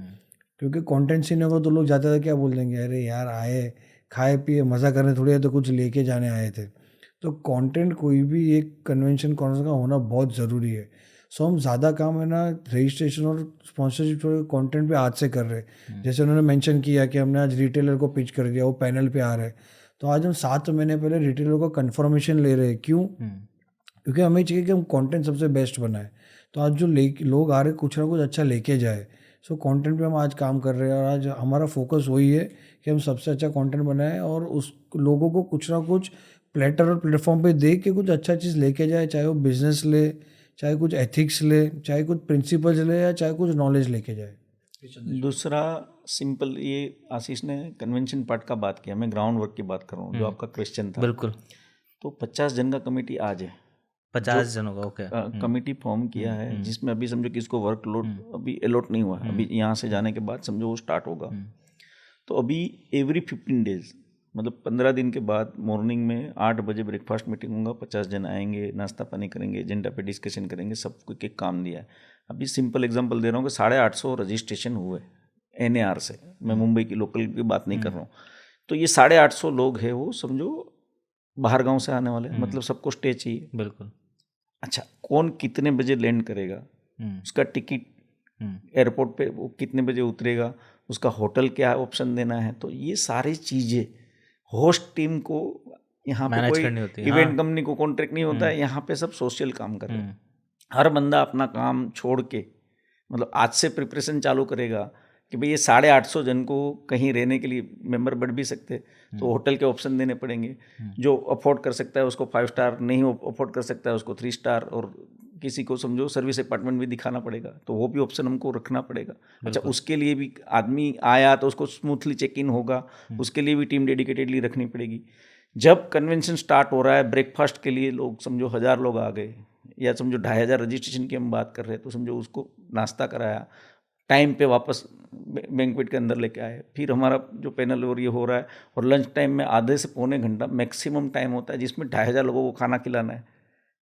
क्योंकि कंटेंट सही नहीं होगा तो लोग जाते थे क्या बोल देंगे, अरे यार आए खाए पिए मज़ा करने थोड़ी है, तो कुछ लेके जाने आए थे। तो कंटेंट कोई भी एक कन्वेंशन कॉन्फ्रेंस का होना बहुत ज़रूरी है। सो हम ज़्यादा काम है ना रजिस्ट्रेशन और स्पॉन्सरशिप थोड़े कंटेंट पे आज से कर रहे हैं। जैसे उन्होंने मेंशन किया कि हमने आज रिटेलर को पिच कर दिया, वो पैनल पे आ रहे हैं, तो आज हम 7 महीने पहले रिटेलर को कन्फर्मेशन ले रहे हैं। क्यों? क्योंकि हमें चाहिए कि हम कंटेंट सबसे बेस्ट बनाए। तो आज जो लोग आ रहे कुछ ना कुछ अच्छा लेके जाए। सो कंटेंट पे हम आज काम कर रहे हैं, और आज हमारा फोकस वही है कि हम सबसे अच्छा कंटेंट बनाएं और उस लोगों को कुछ ना कुछ प्लेटर और प्लेटफॉर्म पे दे के कुछ अच्छा चीज़ लेके जाए, चाहे वो बिजनेस ले, चाहे कुछ एथिक्स ले, चाहे कुछ प्रिंसिपल्स ले, या चाहे कुछ नॉलेज लेके जाए। दूसरा सिंपल, ये आशीष ने कन्वेंशन पार्ट का बात किया, मैं ग्राउंड वर्क की बात कर रहा हूँ, जो आपका क्वेश्चन था। बिल्कुल। तो 50 जन का कमेटी आज है, 50 जनों का, ओके, कमेटी फॉर्म किया है, जिसमें अभी समझो कि इसको वर्कलोड अभी अलॉट नहीं हुआ है, अभी यहाँ से जाने के बाद समझो वो स्टार्ट होगा। तो अभी एवरी 15 डेज, मतलब 15 दिन के बाद मॉर्निंग में 8 बजे ब्रेकफास्ट मीटिंग होगा, 50 जन आएंगे, नाश्ता पानी करेंगे, एजेंडा पे डिस्कशन करेंगे, सब कुछ एक काम दिया है। अभी सिंपल एग्जांपल दे रहा हूँ कि 850 रजिस्ट्रेशन हुए NAR से, मैं मुंबई की लोकल की बात नहीं कर रहा हूँ। तो ये 850 लोग हैं, वो समझो बाहर गांव से आने वाले, मतलब सबको स्टे चाहिए। बिल्कुल। अच्छा, कौन कितने बजे लैंड करेगा, उसका टिकट एयरपोर्ट पे वो कितने बजे उतरेगा, उसका होटल क्या ऑप्शन देना है, तो ये सारी चीज़ें होस्ट टीम को यहाँ पे कोई इवेंट कंपनी को कॉन्ट्रैक्ट नहीं होता है, यहाँ पे सब सोशल काम कर रहे हैं। हर बंदा अपना काम छोड़ के, मतलब आज से प्रिपरेशन चालू करेगा कि भाई ये 850 जन को कहीं रहने के लिए मेंबर बढ़ भी सकते, तो होटल के ऑप्शन देने पड़ेंगे। जो अफोर्ड कर सकता है उसको 5 स्टार, नहीं अफोर्ड कर सकता है उसको 3 स्टार, और किसी को समझो सर्विस अपार्टमेंट भी दिखाना पड़ेगा, तो वो भी ऑप्शन हमको रखना पड़ेगा। अच्छा, उसके लिए भी आदमी आया तो उसको स्मूथली चेक इन होगा, उसके लिए भी टीम डेडिकेटेडली रखनी पड़ेगी। जब कन्वेंशन स्टार्ट हो रहा है, ब्रेकफास्ट के लिए लोग समझो 1000 लोग आ गए, या समझो 2500 रजिस्ट्रेशन की हम बात कर रहे हैं, तो समझो उसको नाश्ता कराया, टाइम पे वापस बैंक्वेट के अंदर लेके आए, फिर हमारा जो पैनल और ये हो रहा है, और लंच टाइम में आधे से पौने घंटा मैक्सिमम टाइम होता है जिसमें 2500 लोगों को खाना खिलाना है।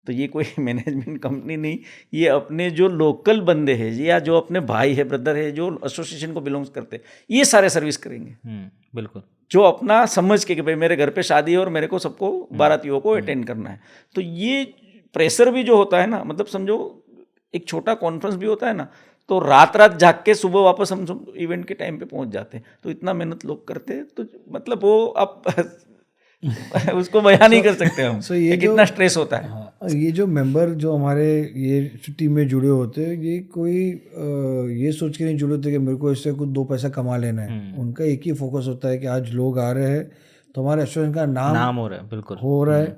तो ये कोई मैनेजमेंट कंपनी नहीं, ये अपने जो लोकल बंदे हैं या जो अपने भाई है, ब्रदर है, जो एसोसिएशन को बिलोंग्स करते हैं, ये सारे सर्विस करेंगे। बिल्कुल। जो अपना समझ के कि भाई मेरे घर पे शादी है और मेरे को सबको बारातियों को अटेंड करना है, तो ये प्रेशर भी जो होता है ना, मतलब समझो एक छोटा कॉन्फ्रेंस भी होता है ना, तो रात रात जाग के सुबह वापस हम इवेंट के टाइम पे पहुंच जाते हैं। तो इतना मेहनत लोग करते हैं, तो मतलब वो आप उसको बयान नहीं कर सकते हम So ये कितना स्ट्रेस होता है। हाँ, ये जो मेंबर जो हमारे ये टीम में जुड़े होते हैं, ये कोई ये सोच के नहीं जुड़े होते कि मेरे को इससे कुछ 2 पैसा कमा लेना है। उनका एक ही फोकस होता है कि आज लोग आ रहे हैं तो हमारे रेस्टोरेंट का नाम हो रहा है, बिल्कुल हो रहा है।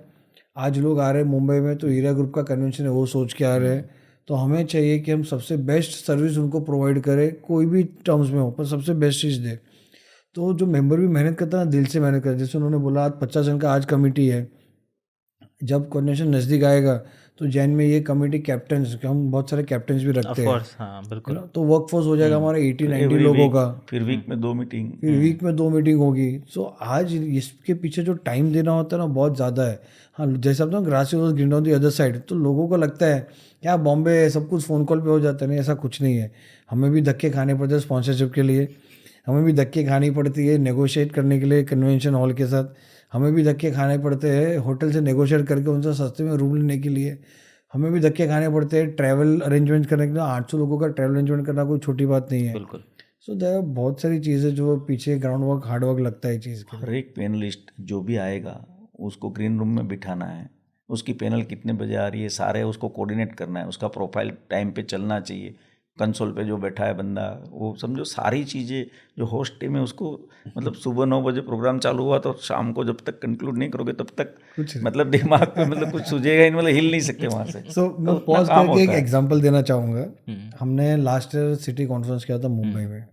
आज लोग आ रहे हैं मुंबई में तो हीरा ग्रुप का कन्वेंशन है, वो सोच के आ रहे हैं। तो हमें चाहिए कि हम सबसे बेस्ट सर्विस उनको प्रोवाइड करें, कोई भी टर्म्स में हो, पर सबसे बेस्ट चीज़ दे। तो जो मेंबर भी मेहनत करता है ना, दिल से मेहनत करता है। जैसे उन्होंने बोला आज 50 जन का आज कमेटी है, जब कन्वेंशन नज़दीक आएगा तो जैन में ये कमेटी कैप्टन्स, हम बहुत सारे कैप्टन्स भी रखते हैं, हाँ बिल्कुल। तो वर्क फोर्स हो जाएगा हमारा 80-90 लोगों का। फिर वीक में 2 मीटिंग, फिर वीक में 2 मीटिंग होगी। सो आज इसके पीछे जो टाइम देना होता है ना, बहुत ज़्यादा है। हाँ, जैसे आप grass green on the other side, तो लोगों को लगता है क्या बॉम्बे सब कुछ फ़ोन कॉल पे हो जाता है। नहीं, ऐसा कुछ नहीं है। हमें भी धक्के खाने पड़ते हैं स्पॉन्सरशिप के लिए, हमें भी धक्के खानी पड़ती है नेगोशिएट करने के लिए कन्वेंशन हॉल के साथ, हमें भी धक्के खाने पड़ते हैं होटल से नेगोशिएट करके उनसे सस्ते में रूम लेने के लिए, हमें भी धक्के खाने पड़ते हैं ट्रैवल अरेंजमेंट करने के लिए। 800 लोगों का ट्रैवल अरेंजमेंट करना कोई छोटी बात नहीं है। बिल्कुल। सो देयर बहुत सारी चीज़ें जो पीछे ग्राउंड वर्क हार्ड वर्क लगता है चीज़ के। हर एक पैनलिस्ट जो भी आएगा उसको ग्रीन रूम में बिठाना है, उसकी पैनल कितने बजे आ रही है सारे उसको कोऑर्डिनेट करना है, उसका प्रोफाइल टाइम पे चलना चाहिए, कंसोल पे जो बैठा है बंदा वो समझो सारी चीज़ें जो होस्ट टीम है उसको, मतलब सुबह 9 बजे प्रोग्राम चालू हुआ तो शाम को जब तक कंक्लूड नहीं करोगे तब तक मतलब दिमाग पे मतलब कुछ सूझेगा ही नहीं, मतलब हिल नहीं सकते वहाँ से। सो मैं पॉज करके एक एग्जांपल देना चाहूँगा। हमने लास्ट ईयर सिटी कॉन्फ्रेंस किया था मुंबई में,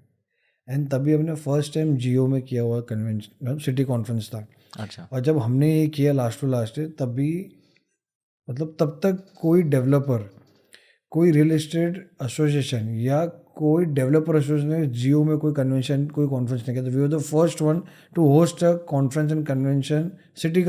एंड तभी हमने फर्स्ट टाइम जियो में किया हुआ कन्वेंशन सिटी कॉन्फ्रेंस था। अच्छा। और जब हमने ये किया लास्ट टू लास्ट ईयर, तभी मतलब तब तक कोई डेवलपर, कोई रियल एस्टेट एसोसिएशन या कोई डेवलपर एसोसिएशन ने जियो में कोई कन्वेंशन कोई कॉन्फ्रेंस नहीं किया था। We were the first one to host a conference and convention city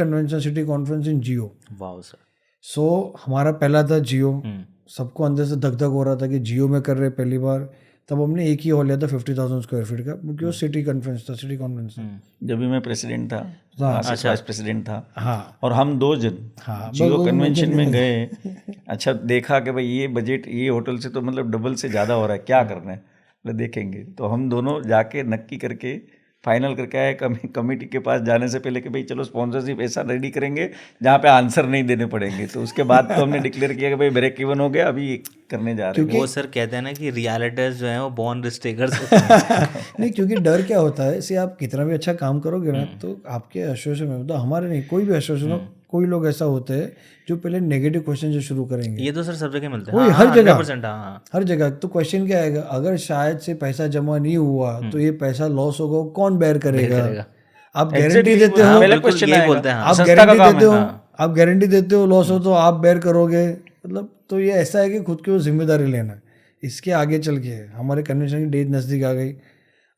conference in Jio. Wow sir. So हमारा पहला था जियो, सबको अंदर से धक धक हो रहा था कि जियो में कर रहे पहली बार। तब हमने एक ही हॉल लिया था 50,000 स्क्वायर फीट का, क्योंकि वो सिटी कॉन्फ्रेंस था, सिटी कॉन्फ्रेंस था। जब भी मैं प्रेसिडेंट था, वाइस प्रेसिडेंट था, हाँ, और हम 2 जन जियो कन्वेंशन में गए। अच्छा देखा कि भाई ये बजट ये होटल से तो मतलब डबल से ज़्यादा हो रहा है, क्या करना है, मतलब देखेंगे। तो हम दोनों जाके नक्की करके फाइनल करके आए कमेटी के पास जाने से पहले कि भाई चलो स्पॉन्सरशिप ऐसा रेडी करेंगे जहाँ पे आंसर नहीं देने पड़ेंगे। तो उसके बाद तो हमने डिक्लेयर किया कि भाई ब्रेक इवन हो गया, अभी करने जा रहे हैं। वो सर कहते हैं ना कि रियलिटीज जो है वो बॉर्न रिस्क टेकर्स होते हैं। नहीं, क्योंकि डर क्या होता है, इसे आप कितना भी अच्छा काम करोगे ना, तो आपके एसोसिएशन में, तो हमारे नहीं, कोई भी एसोसिएशन हो, कोई लोग ऐसा होते हैं जो पहले नेगेटिव क्वेश्चन जो शुरू करेंगे। ये तो सर सब जगह मिलते हैं। कोई हर जगह 100%। हाँ, हर जगह। तो क्वेश्चन क्या आएगा, अगर शायद से पैसा जमा नहीं हुआ तो ये पैसा लॉस होगा, कौन बेयर करेगा? आप गारंटी देते हो, ये बोलते हैं। आप गारंटी देते हो, आप गारंटी देते हो लॉस हो तो आप बेयर करोगे, मतलब तो ये ऐसा है कि खुद की वो जिम्मेदारी लेना। इसके आगे चल के हमारे कन्वेंशन की डेट नजदीक आ गई।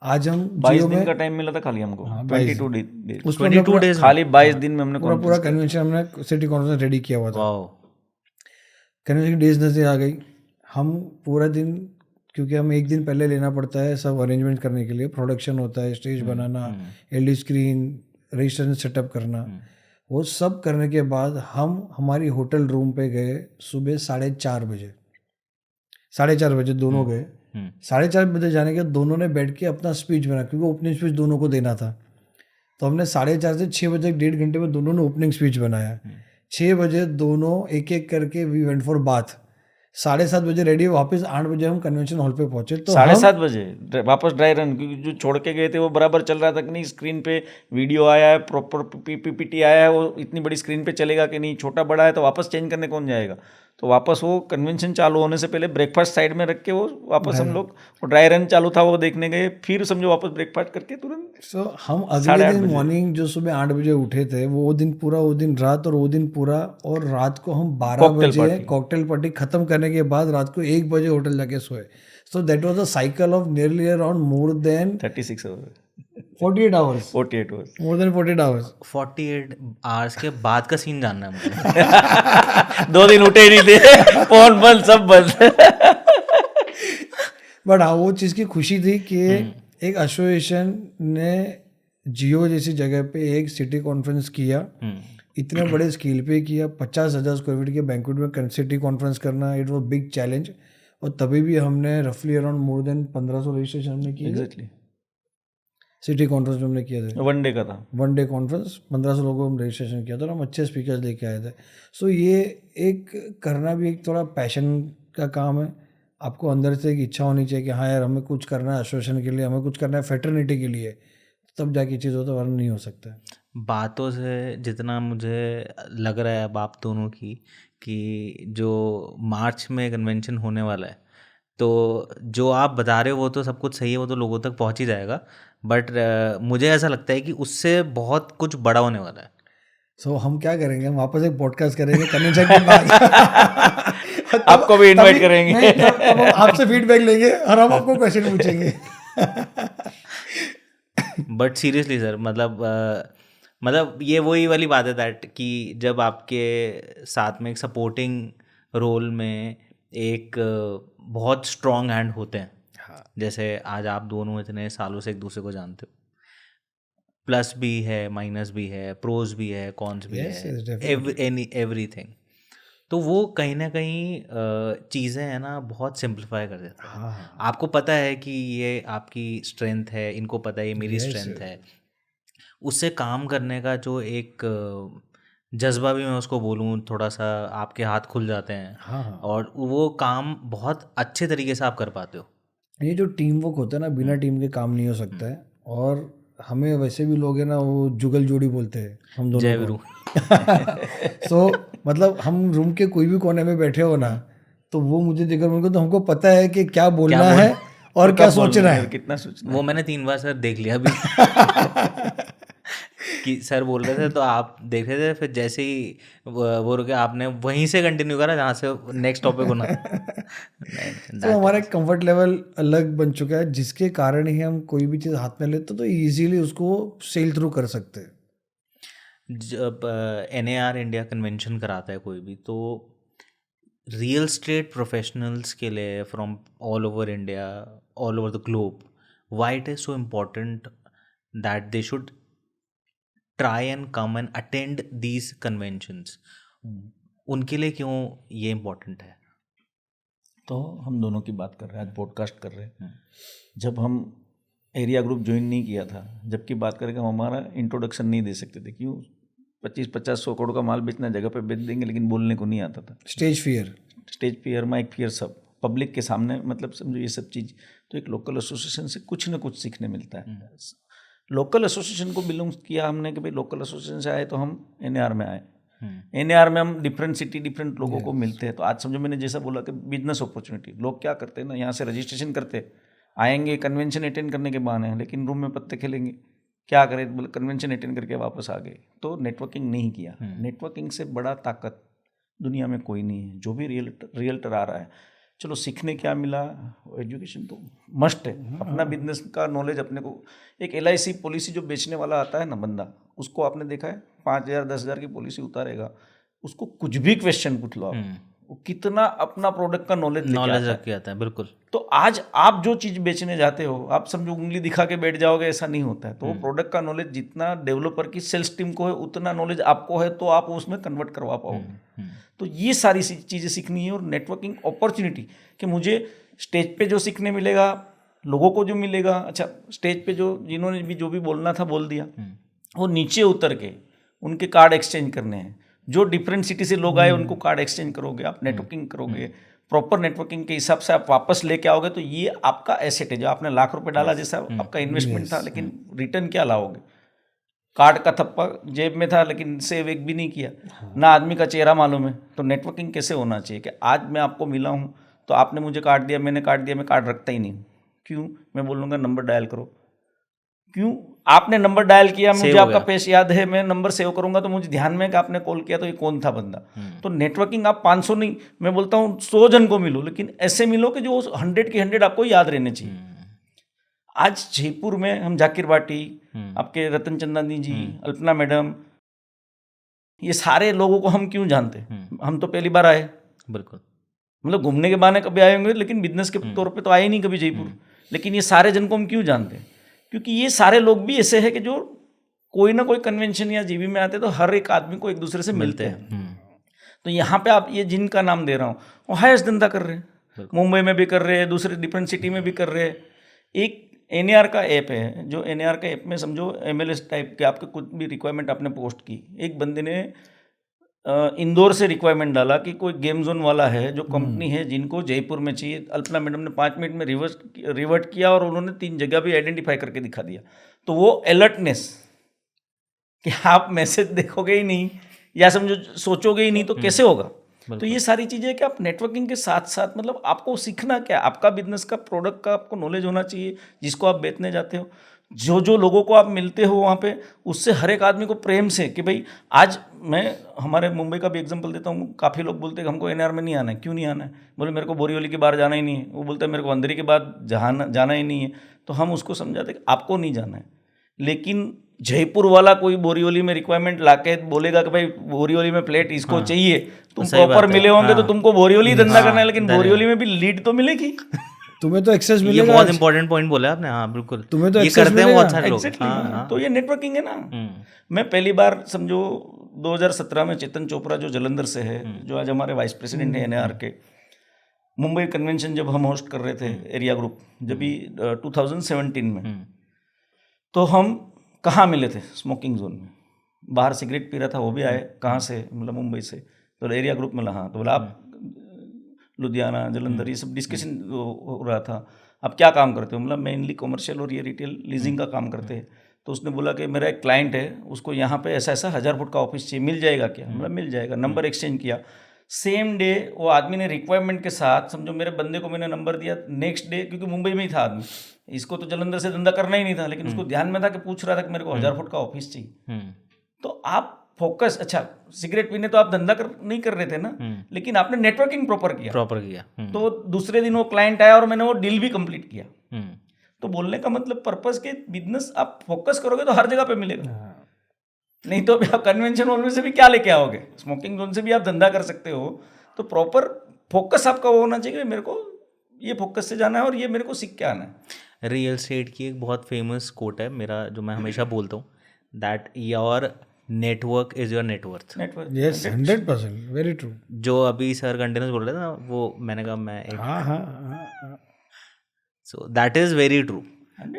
आज हम 22 दिन का टाइम मिला था खाली हमको, 22 डेज, खाली 22 दिन में हमने पूरा कन्वेंशन हमने सिटी कॉन्फ्रेंस रेडी किया हुआ था। कन्वेंशन की डेज नजदीक आ गई। हम पूरा दिन, क्योंकि हम एक दिन पहले लेना पड़ता है सब अरेंजमेंट करने के लिए, प्रोडक्शन होता है, स्टेज बनाना, एलडी स्क्रीन, रजिस्ट्रेशन सेटअप करना, वो सब करने के बाद हम हमारी होटल रूम पे गए सुबह 4:30 बजे। 4:30 बजे दोनों गए। 4:30 बजे जाने के बाद दोनों ने बैठ के अपना स्पीच बना, क्योंकि ओपनिंग स्पीच दोनों को देना था। तो हमने 4:30 से 6 बजे 1.5 घंटे में दोनों ने ओपनिंग स्पीच बनाया। 6 बजे दोनों एक एक करके वी वेंट फॉर बाथ। 7:30 बजे रेडी, वापस 8 बजे हम कन्वेंशन हॉल पे पहुंचे। तो 7:30 बजे वापस ड्राई रन, क्योंकि जो छोड़ के गए थे वो बराबर चल रहा था कि नहीं, स्क्रीन पे वीडियो आया है, प्रॉपर पीपीटी आया है, वो इतनी बड़ी स्क्रीन पे चलेगा कि नहीं, छोटा बड़ा है तो वापस चेंज करने कौन जाएगा। तो वापस वो कन्वेंशन चालू होने से पहले ब्रेकफास्ट साइड में रख के वो वापस हम लोग, वो ड्राई रन चालू था वो देखने गए, फिर समझो वापस ब्रेकफास्ट करके तुरंत। सो हम अगले दिन मॉर्निंग जो सुबह 8 बजे उठे थे, वो दिन पूरा, वो दिन रात, और वो दिन पूरा, और रात को हम 12 बजे कॉकटेल पार्टी खत्म करने के बाद रात को 1 बजे होटल जाके सोए। सो that was a cycle of nearly around more then 36 hours, 48 hours, 48 hours, more than 48 hours. 48 hours के बाद का सीन जानना है मुझे। 2 दिन उठे ही नहीं थे, फोन बंद, सब बंद। बट हाँ, वो चीज़ की खुशी थी कि एक एसोसिएशन ने जियो जैसी जगह पे एक सिटी कॉन्फ्रेंस किया, इतने बड़े स्केल पे किया, 50,000 स्क्वायर फीट के बैंक्वेट में सिटी कॉन्फ्रेंस करना, इट वॉज बिग चैलेंज। और तभी भी हमने रफली अराउंड मोर देन 1500 रजिस्ट्रेशन हमने किए। एग्जैक्टली सिटी कॉन्फ्रेंस में हमने किया था, 1 डे का था, 1 डे कॉन्फ्रेंस, 1500 लोगों को हम रजिस्ट्रेशन किया था और हम अच्छे स्पीकर्स लेके आए थे। सो ये एक करना भी एक थोड़ा पैशन का काम है, आपको अंदर से एक इच्छा होनी चाहिए कि हाँ यार हमें कुछ करना है एसोसिएशन के लिए, हमें कुछ करना है फेटर्निटी के लिए, तब जाके चीज़ होता है, वरना नहीं हो सकता है। बातों से जितना मुझे लग रहा है अब आप दोनों की, कि जो मार्च में कन्वेंशन होने वाला है, तो जो आप बता रहे हो वो तो सब कुछ सही है, वो तो लोगों तक पहुंच ही जाएगा, बट मुझे ऐसा लगता है कि उससे बहुत कुछ बड़ा होने वाला है। सो हम क्या करेंगे, हम वापस एक पॉडकास्ट करेंगे कन्वेंशन के बाद आपको भी इनवाइट करेंगे। नहीं, तब हम आपसे फीडबैक लेंगे और हम आपको क्वेश्चन पूछेंगे। बट सीरियसली सर, मतलब ये वही वाली बात है दैट कि जब आपके साथ में एक सपोर्टिंग रोल में एक बहुत स्ट्रॉन्ग हैंड होते हैं, जैसे आज आप दोनों इतने सालों से एक दूसरे को जानते हो, प्लस भी है, माइनस भी है, प्रोज भी है, कॉन्स भी Yes, yes, है, definitely. एवरीथिंग, तो वो कहीं ना कहीं चीज़ें हैं ना बहुत सिंप्लीफाई कर देता है। हाँ, आपको पता है कि ये आपकी स्ट्रेंथ है, इनको पता है ये मेरी Yes, स्ट्रेंथ sir. है, उससे काम करने का जो एक जज्बा भी मैं उसको बोलूँ, थोड़ा सा आपके हाथ खुल जाते हैं हाँ, हाँ। और वो काम बहुत अच्छे तरीके से आप कर पाते हो। ये जो टीम वर्क होता है ना, बिना टीम के काम नहीं हो सकता है। और हमें वैसे भी लोग हैं ना, वो जुगल जोड़ी बोलते हैं हम दोनों जय को। विरू। सो मतलब हम रूम के कोई भी कोने में बैठे हो ना, तो वो मुझे देखकर उनको, तो हमको पता है कि क्या बोलना है और क्या सोचना है। कितना सोचना वो मैंने 3 बार सर देख लिया अभी कि सर बोल रहे थे तो आप देख रहे थे, फिर जैसे ही वो रुके आपने वहीं से कंटिन्यू करा जहाँ से नेक्स्ट टॉपिक होना। तो हमारा एक कंफर्ट लेवल अलग बन चुका है, जिसके कारण ही हम कोई भी चीज़ हाथ में लेते तो इजीली उसको सेल थ्रू कर सकते हैं। जब NAR इंडिया कन्वेंशन कराता है कोई भी, तो रियल स्टेट प्रोफेशनल्स के लिए from all over India, all over the globe, why it is so important that they should try and come and attend these conventions, उनके लिए क्यों ये इम्पोर्टेंट है? तो हम दोनों की बात कर रहे हैं, आज पॉडकास्ट कर रहे हैं। जब हम एरिया ग्रुप ज्वाइन नहीं किया था, जबकि बात करें कि हम हमारा इंट्रोडक्शन नहीं दे सकते थे, क्यों? 25-50-100 करोड़ का माल बेचना, जगह पे बेच देंगे, लेकिन बोलने को नहीं आता था। स्टेज फियर, माइक फियर, सब पब्लिक के सामने, मतलब समझो ये सब चीज़। तो एक लोकल एसोसिएशन से कुछ ना कुछ सीखने मिलता है। लोकल एसोसिएशन को बिलोंग किया हमने कि भाई लोकल एसोसिएशन से आए तो हम NAR में आए। NAR में हम डिफरेंट सिटी, डिफरेंट लोगों को मिलते हैं। तो आज समझो मैंने जैसा बोला कि बिजनेस अपॉर्चुनिटी, लोग क्या करते हैं ना, यहाँ से रजिस्ट्रेशन करते आएंगे, कन्वेंशन अटेंड करने के बहाने, लेकिन रूम में पत्ते खेलेंगे, क्या करें, बोले कन्वेंशन अटेंड करके वापस आ गए, तो नेटवर्किंग नहीं किया। नेटवर्किंग से बड़ा ताकत दुनिया में कोई नहीं है। जो भी रियल्टर आ रहा है, चलो सीखने क्या मिला, एजुकेशन तो मस्ट है। अपना बिजनेस का नॉलेज अपने को, एक LIC पॉलिसी जो बेचने वाला आता है ना बंदा, उसको आपने देखा है 5,000 10,000 की पॉलिसी उतारेगा, उसको कुछ भी क्वेश्चन पूछ लो आप, वो कितना अपना प्रोडक्ट का नॉलेज रख के आता है। बिल्कुल। तो आज आप जो चीज़ बेचने जाते हो, आप समझो उंगली दिखा के बैठ जाओगे, ऐसा नहीं होता है। तो वो प्रोडक्ट का नॉलेज जितना डेवलपर की सेल्स टीम को है, उतना नॉलेज आपको है, तो आप उसमें कन्वर्ट करवा पाओगे। तो ये सारी चीज़ें सीखनी है। और नेटवर्किंग अपॉर्चुनिटी कि मुझे स्टेज पे जो सीखने मिलेगा, लोगों को जो मिलेगा, अच्छा स्टेज पे जो जिन्होंने भी जो भी बोलना था बोल दिया, वो नीचे उतर के उनके कार्ड एक्सचेंज करने हैं। जो डिफरेंट सिटी से लोग आए उनको कार्ड एक्सचेंज करोगे, आप नेटवर्किंग करोगे, प्रॉपर नेटवर्किंग के हिसाब से आप वापस लेके आओगे, तो ये आपका एसेट है। जो आपने लाख रुपए डाला, जैसा आपका इन्वेस्टमेंट था, लेकिन रिटर्न क्या लाओगे? कार्ड का थप्पा जेब में था, लेकिन सेव एक भी नहीं किया, ना आदमी का चेहरा मालूम है। तो नेटवर्किंग कैसे होना चाहिए कि आज मैं आपको मिला हूँ, तो आपने मुझे कार्ड दिया, मैंने कार्ड दिया, मैं कार्ड रखता ही नहीं। क्यों? मैं बोलूँगा नंबर डायल करो। क्यों? आपने नंबर डायल किया, मुझे आपका पेश याद है, मैं नंबर सेव करूंगा, तो मुझे ध्यान में कि आपने कॉल किया, तो ये कौन था बंदा। तो नेटवर्किंग आप 500 नहीं, मैं बोलता हूँ 100 जन को मिलो, लेकिन ऐसे मिलो कि जो 100 की 100 आपको याद रहने चाहिए। आज जयपुर में हम जाकिर बाटी, आपके रतन चंदानी जी, अल्पना मैडम, ये सारे लोगों को हम क्यों जानते? हम तो पहली बार आए, बिल्कुल, मतलब घूमने के बहाने कभी आए होंगे, लेकिन बिजनेस के तौर पे तो आए नहीं कभी जयपुर। लेकिन ये सारे जन को हम क्यों जानते हैं? क्योंकि ये सारे लोग भी ऐसे हैं कि जो कोई ना कोई कन्वेंशन या जीबी में आते तो हर एक आदमी को एक दूसरे से मिलते हैं। तो यहाँ पे आप ये जिनका नाम दे रहा हूँ वो हाईएस्ट धंधा कर रहे हैं, मुंबई में भी कर रहे हैं, दूसरे डिफरेंट सिटी में भी कर रहे हैं। एक NAR का ऐप है, जो NAR का ऐप में समझो MLS टाइप के आपके कुछ भी रिक्वायरमेंट आपने पोस्ट की, एक बंदे ने इंदौर से रिक्वायरमेंट डाला कि कोई गेम जोन वाला है जो कंपनी है जिनको जयपुर में चाहिए। अल्पना मैडम ने 5 मिनट में रिवर्ट किया और उन्होंने 3 जगह भी आइडेंटिफाई करके दिखा दिया। तो वो अलर्टनेस कि आप मैसेज देखोगे ही नहीं या समझो सोचोगे ही नहीं तो कैसे होगा। तो ये सारी चीज़ें कि आप नेटवर्किंग के साथ साथ मतलब आपको सीखना क्या, आपका बिजनेस का प्रोडक्ट का आपको नॉलेज होना चाहिए जिसको आप बेचने जाते हो। जो लोगों को आप मिलते हो वहाँ पे, उससे हर एक आदमी को प्रेम से कि भाई आज मैं हमारे मुंबई का भी एग्जांपल देता हूँ। काफ़ी लोग बोलते हैं कि हमको NAR में नहीं आना है। क्यों नहीं आना है? बोले मेरे को बोरीवली के बाहर जाना ही नहीं है। वो बोलते हैं मेरे को अंधेरी के बाद जाना ही नहीं है। तो हम उसको समझाते कि आपको नहीं जाना है, लेकिन जयपुर वाला कोई बोरीवली में रिक्वायरमेंट लाके बोलेगा कि भाई बोरीवली में प्लेट इसको चाहिए, तुम प्रॉपर मिले होंगे तो तुमको बोरीवली धंधा करना है, लेकिन बोरीवली में भी लीड तो मिलेगी। तुम्हें तो एक्सेस ये मिलेगा। बहुत इंपॉर्टेंट पॉइंट बोला आपने। हाँ बिल्कुल, तुम्हें तो ये access करते हैं बहुत मिलेगा। सारे लोग। Exactly। तो ये नेटवर्किंग है ना। मैं पहली बार समझो 2017 में चेतन चोपड़ा जो जलंधर से है, जो आज हमारे वाइस प्रेसिडेंट है NAR के, मुंबई कन्वेंशन जब हम होस्ट कर रहे थे एरिया ग्रुप, जब भी 2017 में, तो हम कहाँ मिले थे? स्मोकिंग जोन में। बाहर सिगरेट पी रहा था, वो भी आए। कहाँ से? मतलब मुंबई से। तो एरिया ग्रुप में हाँ, तो बोला आप लुधियाना, जलंधर, ये सब डिस्कशन हो रहा था। आप क्या काम करते हो? मतलब मेनली कॉमर्शियल और ये रिटेल लीजिंग का काम करते हैं। तो उसने बोला कि मेरा एक क्लाइंट है, उसको यहाँ पे ऐसा 1000 फुट का ऑफिस चाहिए, मिल जाएगा क्या? मतलब मिल जाएगा। नंबर एक्सचेंज किया। सेम डे वो आदमी ने रिक्वायरमेंट के साथ, समझो मेरे बंदे को मैंने नंबर दिया, नेक्स्ट डे, क्योंकि मुंबई में ही था आदमी, इसको तो जलंधर से धंधा करना ही नहीं था, लेकिन उसको ध्यान में था कि पूछ रहा था कि मेरे को 1000 फुट का ऑफिस चाहिए। तो आप फोकस, अच्छा सिगरेट पीने तो आप धंधा नहीं कर रहे थे ना, लेकिन आपने नेटवर्किंग प्रॉपर किया। तो दूसरे दिन वो क्लाइंट आया और मैंने वो डील भी कंप्लीट किया। तो बोलने का मतलब पर्पस के बिजनेस आप फोकस करोगे तो हर जगह पे मिलेगा। नहीं तो आप कन्वेंशन हॉल में से भी क्या लेके आओगे? स्मोकिंग जोन से भी आप धंधा कर सकते हो। तो प्रॉपर फोकस आपका वो होना चाहिए कि मेरे को ये फोकस से जाना है और ये मेरे को सीख के आना है। रियल एस्टेट की एक बहुत फेमस कोट है मेरा, जो मैं हमेशा बोलता हूँ, that your network is your net worth. Yes, 100% very true. जो अभी सर कंटिन्यूस बोल रहे थे ना, वो मैंने कहा मैं एक, हाँ। So that is very true.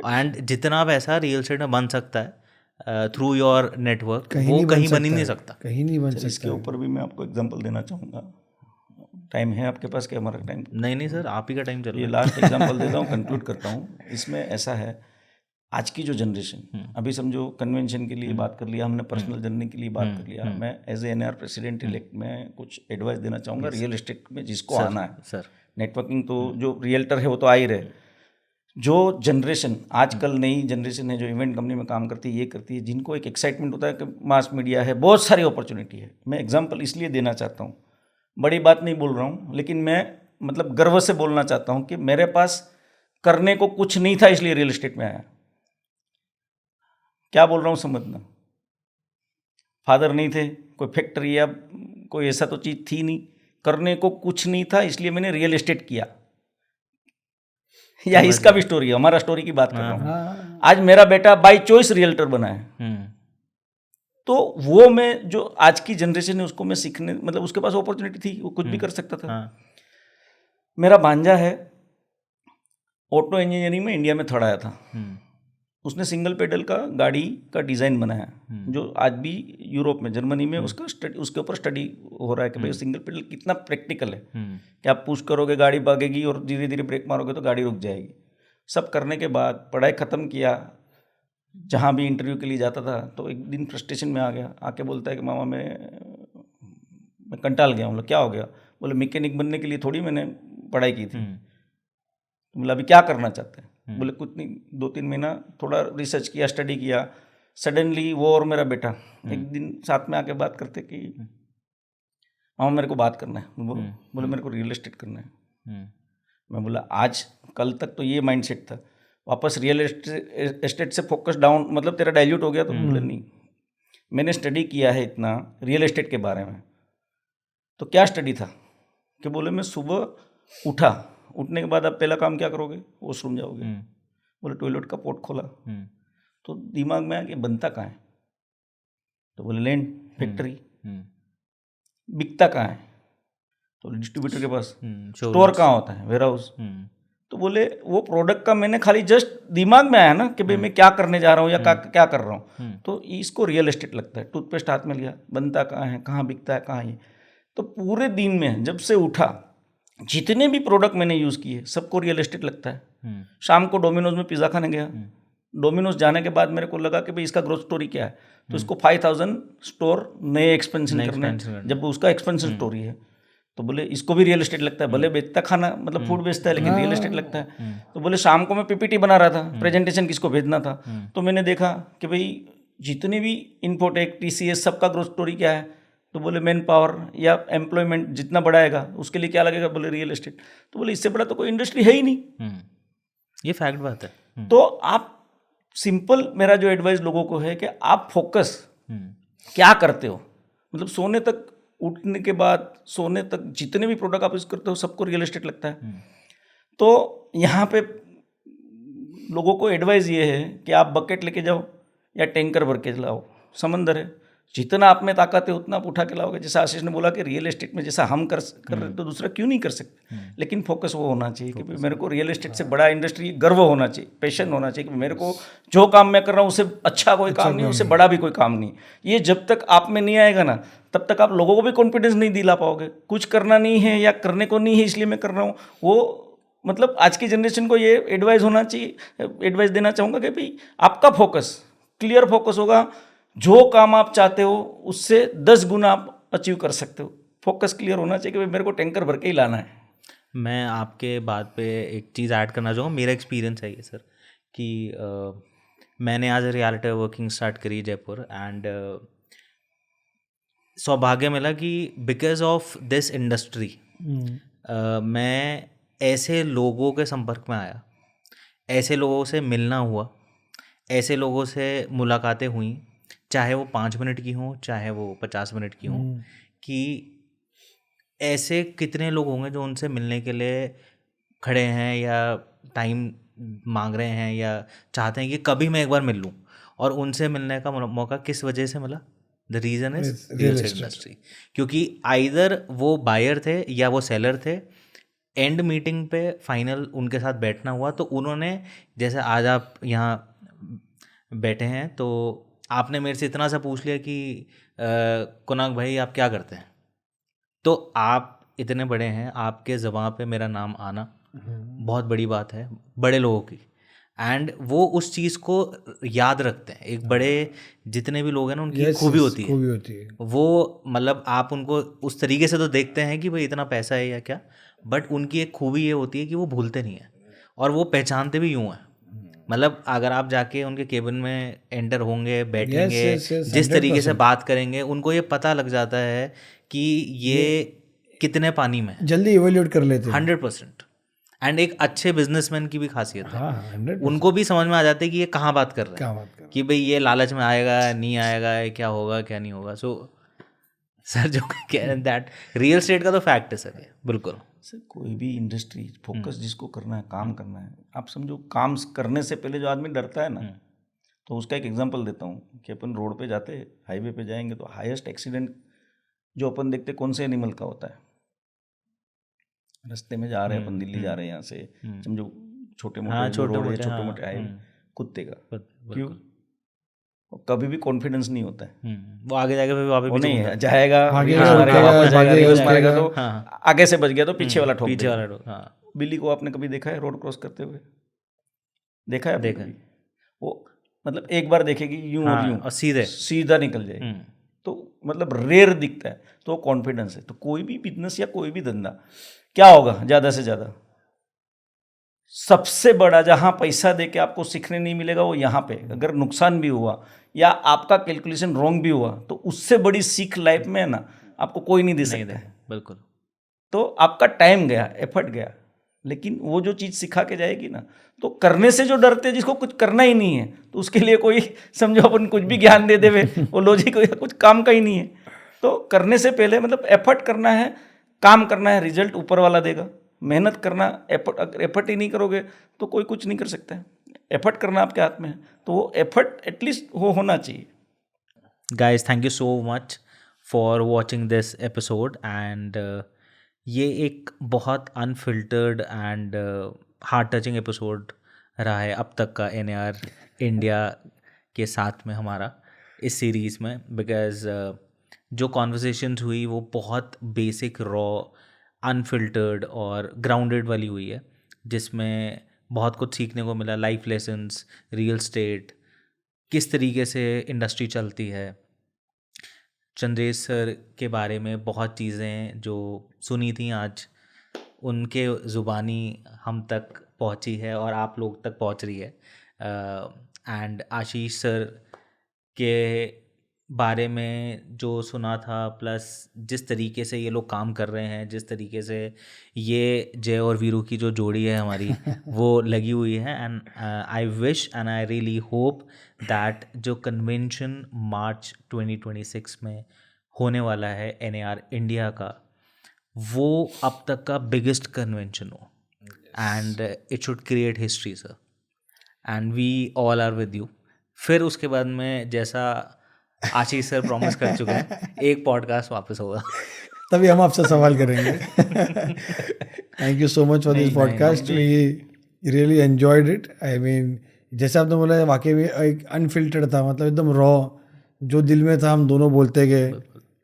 And जितना पैसा रियल एस्टेट में बन सकता है थ्रू योर नेटवर्क, वो कहीं बन ही नहीं सकता, कहीं नहीं बन सकता। इसके ऊपर भी मैं आपको एग्जांपल देना चाहूँगा। टाइम है आपके पास? क्या हमारा टाइम? नहीं सर, आप ही का टाइम चल रहा है। ये लास्ट एग्जांपल देता हूँ, कंक्लूड करता हूँ। इसमें ऐसा है, आज की जो जनरेशन, अभी समझो कन्वेंशन के लिए बात कर लिया हमने, पर्सनल जर्नी के लिए बात कर लिया, मैं as a NAR president elect में कुछ एडवाइस देना चाहूँगा रियल एस्टेट में जिसको आना है। सर नेटवर्किंग तो जो रियल्टर है वो तो आ ही रहे। जो जनरेशन आजकल नई जनरेशन है जो इवेंट कंपनी में काम करती है, ये करती है, जिनको एक एक्साइटमेंट होता है कि मास मीडिया है, बहुत सारी अपॉर्चुनिटी है। मैं एग्जांपल इसलिए देना चाहता हूँ, बड़ी बात नहीं बोल रहा हूँ, लेकिन मैं मतलब गर्व से बोलना चाहता हूँ कि मेरे पास करने को कुछ नहीं था, इसलिए रियल एस्टेट में आया। क्या बोल रहा हूँ समझना। फादर नहीं थे, कोई फैक्ट्री या कोई ऐसा तो चीज़ थी नहीं, करने को कुछ नहीं था, इसलिए मैंने रियल एस्टेट किया। या इसका भी स्टोरी है, हमारा स्टोरी की बात कर रहा हूँ। आज मेरा बेटा बाय चॉइस रियल्टर बना है। तो वो मैं जो आज की जनरेशन है उसको मैं सीखने, मतलब उसके पास अपॉर्चुनिटी थी, वो कुछ भी कर सकता था। मेरा भांजा है, ऑटो इंजीनियरिंग में इंडिया में थर्ड आया था। उसने सिंगल पेडल का गाड़ी का डिज़ाइन बनाया, जो आज भी यूरोप में, जर्मनी में उसका स्टडी, उसके ऊपर स्टडी हो रहा है कि भाई सिंगल पेडल कितना प्रैक्टिकल है कि आप पुश करोगे गाड़ी भागेगी और धीरे धीरे ब्रेक मारोगे तो गाड़ी रुक जाएगी। सब करने के बाद पढ़ाई ख़त्म किया, जहाँ भी इंटरव्यू के लिए जाता था तो एक दिन फ्रस्ट्रेशन में आ गया, आके बोलता है कि मामा मैं कंटाल गया हूँ। क्या हो गया? बोले मैकेनिक बनने के लिए थोड़ी मैंने पढ़ाई की थी। बोला अभी क्या करना चाहते हैं? बोले कुछ नहीं, 2-3 महीना थोड़ा रिसर्च किया, स्टडी किया। सडनली वो और मेरा बेटा एक दिन साथ में आके बात करते कि मामा मेरे को बात करना है। बोले मेरे को रियल एस्टेट करना है। मैं बोला आज कल तक तो ये माइंडसेट था, वापस रियल एस्टेट से फोकस डाउन, मतलब तेरा डाइल्यूट हो गया। तो बोले नहीं, मैंने स्टडी किया है इतना रियल एस्टेट के बारे में। तो क्या स्टडी था कि बोले मैं सुबह उठने के बाद आप पहला काम क्या करोगे? वॉशरूम जाओगे। बोले टॉयलेट का पोर्ट खोला, तो दिमाग में आ कि बनता कहाँ है? तो बोले लैंड, फैक्ट्री। हम्म, बिकता कहाँ है? तो डिस्ट्रीब्यूटर के पास। showrooms, स्टोर कहाँ होता है? Warehouse. तो बोले वो प्रोडक्ट का मैंने खाली जस्ट दिमाग में आया ना कि भाई मैं क्या करने जा रहा हूँ या क्या कर रहा हूँ, तो इसको रियल एस्टेट लगता है। टूथपेस्ट हाथ में लिया, बनता कहाँ है, कहाँ बिकता है, कहाँ ये। तो पूरे दिन में जब से उठा, जितने भी प्रोडक्ट मैंने यूज़ किए सबको रियल एस्टेट लगता है। शाम को डोमिनोज में पिज़्ज़ा खाने गया, डोमिनोज जाने के बाद मेरे को लगा कि भाई इसका ग्रोथ स्टोरी क्या है, तो इसको 5000 स्टोर नए एक्सपेंशन करने हैं, जब उसका एक्सपेंशन स्टोरी है। तो बोले इसको भी रियल एस्टेट लगता है, भले बेचता खाना मतलब फूड बेचता है लेकिन रियल एस्टेट लगता है। तो बोले शाम को मैं पीपीटी बना रहा था, प्रेजेंटेशन किसको भेजना था, तो मैंने देखा कि भाई जितने भी इन्फोटेक, टीसीएस, सबका ग्रोथ स्टोरी क्या है। तो बोले मैन पावर या एम्प्लॉयमेंट जितना बढ़ाएगा उसके लिए क्या लगेगा, बोले रियल एस्टेट। तो बोले इससे बड़ा तो कोई इंडस्ट्री है ही नहीं। ये फैक्ट बात है। तो आप सिंपल, मेरा जो एडवाइस लोगों को है कि आप फोकस क्या करते हो, मतलब सोने तक, उठने के बाद सोने तक जितने भी प्रोडक्ट आप यूज करते हो सबको रियल एस्टेट लगता है। तो यहाँ पे लोगों को एडवाइस ये है कि आप बकेट लेके जाओ या टैंकर भर के लाओ, समंदर है, जितना आप में ताकत है उतना आप उठा के लाओगे। जैसा आशीष ने बोला कि रियल एस्टेट में जैसा हम कर रहे तो दूसरा क्यों नहीं कर सकते, लेकिन फोकस वो होना चाहिए कि मेरे को रियल एस्टेट से बड़ा इंडस्ट्री गर्व होना चाहिए, पैशन होना चाहिए कि मेरे को जो काम मैं कर रहा हूँ उससे अच्छा कोई काम नहीं, उससे बड़ा भी कोई काम नहीं। ये जब तक आप में नहीं आएगा ना तब तक आप लोगों को भी कॉन्फिडेंस नहीं दिला पाओगे। कुछ करना नहीं है या करने को नहीं है इसलिए मैं कर रहा हूँ, वो मतलब आज की जनरेशन को ये एडवाइस होना चाहिए, एडवाइस देना चाहूँगा कि भाई आपका फोकस क्लियर फोकस होगा, जो काम आप चाहते हो उससे 10 गुना आप अचीव कर सकते हो। फोकस क्लियर होना चाहिए कि भाई मेरे को टैंकर भर के ही लाना है। मैं आपके बात पे एक चीज़ ऐड करना चाहूँगा, मेरा एक्सपीरियंस है ये सर कि मैंने आज रियलिटी वर्किंग स्टार्ट करी जयपुर, एंड सौभाग्य मिला कि बिकॉज ऑफ दिस इंडस्ट्री मैं ऐसे लोगों के संपर्क में आया, ऐसे लोगों से मिलना हुआ, ऐसे लोगों से मुलाकातें हुई, चाहे वो 5 मिनट की हों चाहे वो 50 मिनट की हों, कि ऐसे कितने लोग होंगे जो उनसे मिलने के लिए खड़े हैं या टाइम मांग रहे हैं या चाहते हैं कि कभी मैं एक बार मिल लूँ। और उनसे मिलने का मौका किस वजह से मिला? The reason is real estate industry, क्योंकि आइदर वो बायर थे या वो सेलर थे। एंड मीटिंग पे फाइनल उनके साथ बैठना हुआ, तो उन्होंने, जैसे आज आप यहाँ बैठे हैं तो आपने मेरे से इतना सा पूछ लिया कि कुनाक भाई आप क्या करते हैं, तो आप इतने बड़े हैं, आपके ज़बान पे मेरा नाम आना बहुत बड़ी बात है बड़े लोगों की, एंड वो उस चीज़ को याद रखते हैं। एक बड़े जितने भी लोग हैं ना उनकी खूबी होती है वो, मतलब आप उनको उस तरीके से तो देखते हैं कि भाई इतना पैसा है या क्या, बट उनकी एक खूबी ये होती है कि वो भूलते नहीं हैं और वो पहचानते भी यूँ हैं। मतलब अगर आप जाके उनके केबिन में एंटर होंगे, बैठेंगे, जिस तरीके से बात करेंगे, उनको ये पता लग जाता है कि ये कितने पानी में, जल्दी इवैल्यूएट कर लेते हैं 100%। एंड एक अच्छे बिजनेसमैन की भी खासियत है, उनको भी समझ में आ जाता है कि ये कहाँ बात कर रहे हैं, कि भाई ये लालच में आएगा नहीं आएगा, क्या होगा क्या नहीं होगा। सो सर जो कह रहे हैं दैट रियल एस्टेट का तो फैक्ट है सर, ये बिल्कुल सर। कोई भी इंडस्ट्री फोकस जिसको करना है, काम करना है, आप समझो काम करने से पहले जो आदमी डरता है ना, तो उसका एक एग्जांपल देता हूँ कि अपन रोड पे जाते, हाईवे पे जाएंगे तो हाईएस्ट एक्सीडेंट जो अपन देखते कौन से एनिमल का होता है? रास्ते में जा रहे हैं अपन, दिल्ली जा रहे हैं यहाँ से, समझो छोटे मोटे रोड है, छोटे मोटे हाईवे, कुत्ते का। क्यों? कभी भी कॉन्फिडेंस नहीं होता है, वो आगे जाके फिर वापस नहीं जाएगा, मारेगा तो आगे से बच गया तो पीछे वाला ठोक देगा। बिल्ली को आपने कभी देखा है रोड क्रॉस करते हुए? देखा है? देखा है। वो मतलब एक बार देखेगी यूं और यूं, सीधा निकल जाए, तो मतलब रेयर दिखता है, तो कॉन्फिडेंस है। तो कोई भी बिजनेस या कोई भी धंधा क्या होगा, ज़्यादा से ज़्यादा सबसे बड़ा जहाँ पैसा दे के आपको सीखने नहीं मिलेगा वो यहाँ पे। अगर नुकसान भी हुआ या आपका कैलकुलेशन रॉन्ग भी हुआ तो उससे बड़ी सीख लाइफ में है ना आपको कोई नहीं दे सकता है। बिल्कुल। तो आपका टाइम गया, एफर्ट गया, लेकिन वो जो चीज़ सिखा के जाएगी ना, तो करने से जो डरते हैं, जिसको कुछ करना ही नहीं है, तो उसके लिए कोई समझो अपन कुछ भी ज्ञान दे देवे वो लॉजिक कुछ काम का ही नहीं है। तो करने से पहले मतलब एफर्ट करना है, काम करना है, रिजल्ट ऊपर वाला देगा। मेहनत करना, अगर एफर्ट ही नहीं करोगे तो कोई कुछ नहीं कर सकता है। एफर्ट करना आपके हाथ में है, तो वो एफर्ट एटलीस्ट वो होना चाहिए। guys, thank you so much for watching this episode and ये एक बहुत unfiltered and heart touching episode रहा है अब तक का NAR इंडिया के साथ में हमारा इस सीरीज़ में, बिकॉज जो कॉन्वर्सेशंस हुई वो बहुत बेसिक, रॉ, अनफिल्टर्ड और ग्राउंडेड वाली हुई है, जिसमें बहुत कुछ सीखने को मिला, लाइफ लेसन्स, रियल स्टेट, किस तरीके से इंडस्ट्री चलती है, चंद्रेश सर के बारे में बहुत चीज़ें जो सुनी थी आज उनके ज़ुबानी हम तक पहुंची है और आप लोग तक पहुंच रही है। एंड आशीष सर के बारे में जो सुना था, प्लस जिस तरीके से ये लोग काम कर रहे हैं, जिस तरीके से ये जय और वीरू की जो जोड़ी है हमारी वो लगी हुई है। And I wish and I really hope that जो कन्वेंशन मार्च 2026 में होने वाला है NAR इंडिया का, वो अब तक का बिगेस्ट कन्वेंशन हो and it should create history sir, and we all are with you. फिर उसके बाद में जैसा आशीष सर प्रॉमिस कर चुके हैं, एक पॉडकास्ट वापस होगा, तभी हम आपसे सवाल करेंगे। Thank you so much for this podcast, we really enjoyed it. I mean जैसे आपने बोला, वाकई में एक अनफिल्टर्ड था, मतलब एकदम रॉ, जो दिल में था हम दोनों बोलते गए,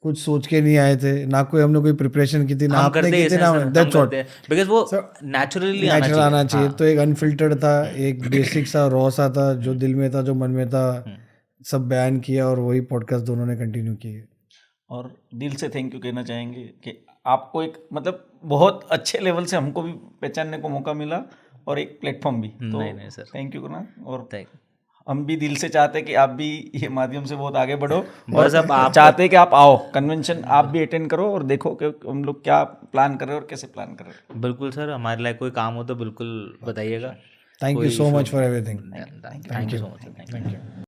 कुछ सोच के नहीं आए थे, ना कोई हमने कोई प्रिपरेशन की थी, ना आपने की थी, ना दैट्स व्हाट, बिकॉज़ वो नेचुरली आना चाहिए। तो एक अनफिल्टर्ड था, एक बेसिक सा रॉ सा था, जो दिल में था, जो मन में था, सब बयान किया, और वही पॉडकास्ट दोनों ने कंटिन्यू किए। और दिल से थैंक यू कहना चाहेंगे कि आपको एक मतलब बहुत अच्छे लेवल से हमको भी पहचानने को मौका मिला और एक प्लेटफॉर्म भी, तो नहीं सर, थैंक यू करना। और हम भी दिल से चाहते हैं कि आप भी ये माध्यम से बहुत आगे बढ़ो, बस अब आप चाहते हैं कि आप आओ कन्वेंशन, आप भी अटेंड करो और देखो कि हम लोग क्या प्लान कर रहे हैं और कैसे प्लान कर रहे हैं। बिल्कुल सर, हमारे लिए कोई काम हो तो बिल्कुल बताइएगा। Thank you so much for everything. Thank you so much. Thank you.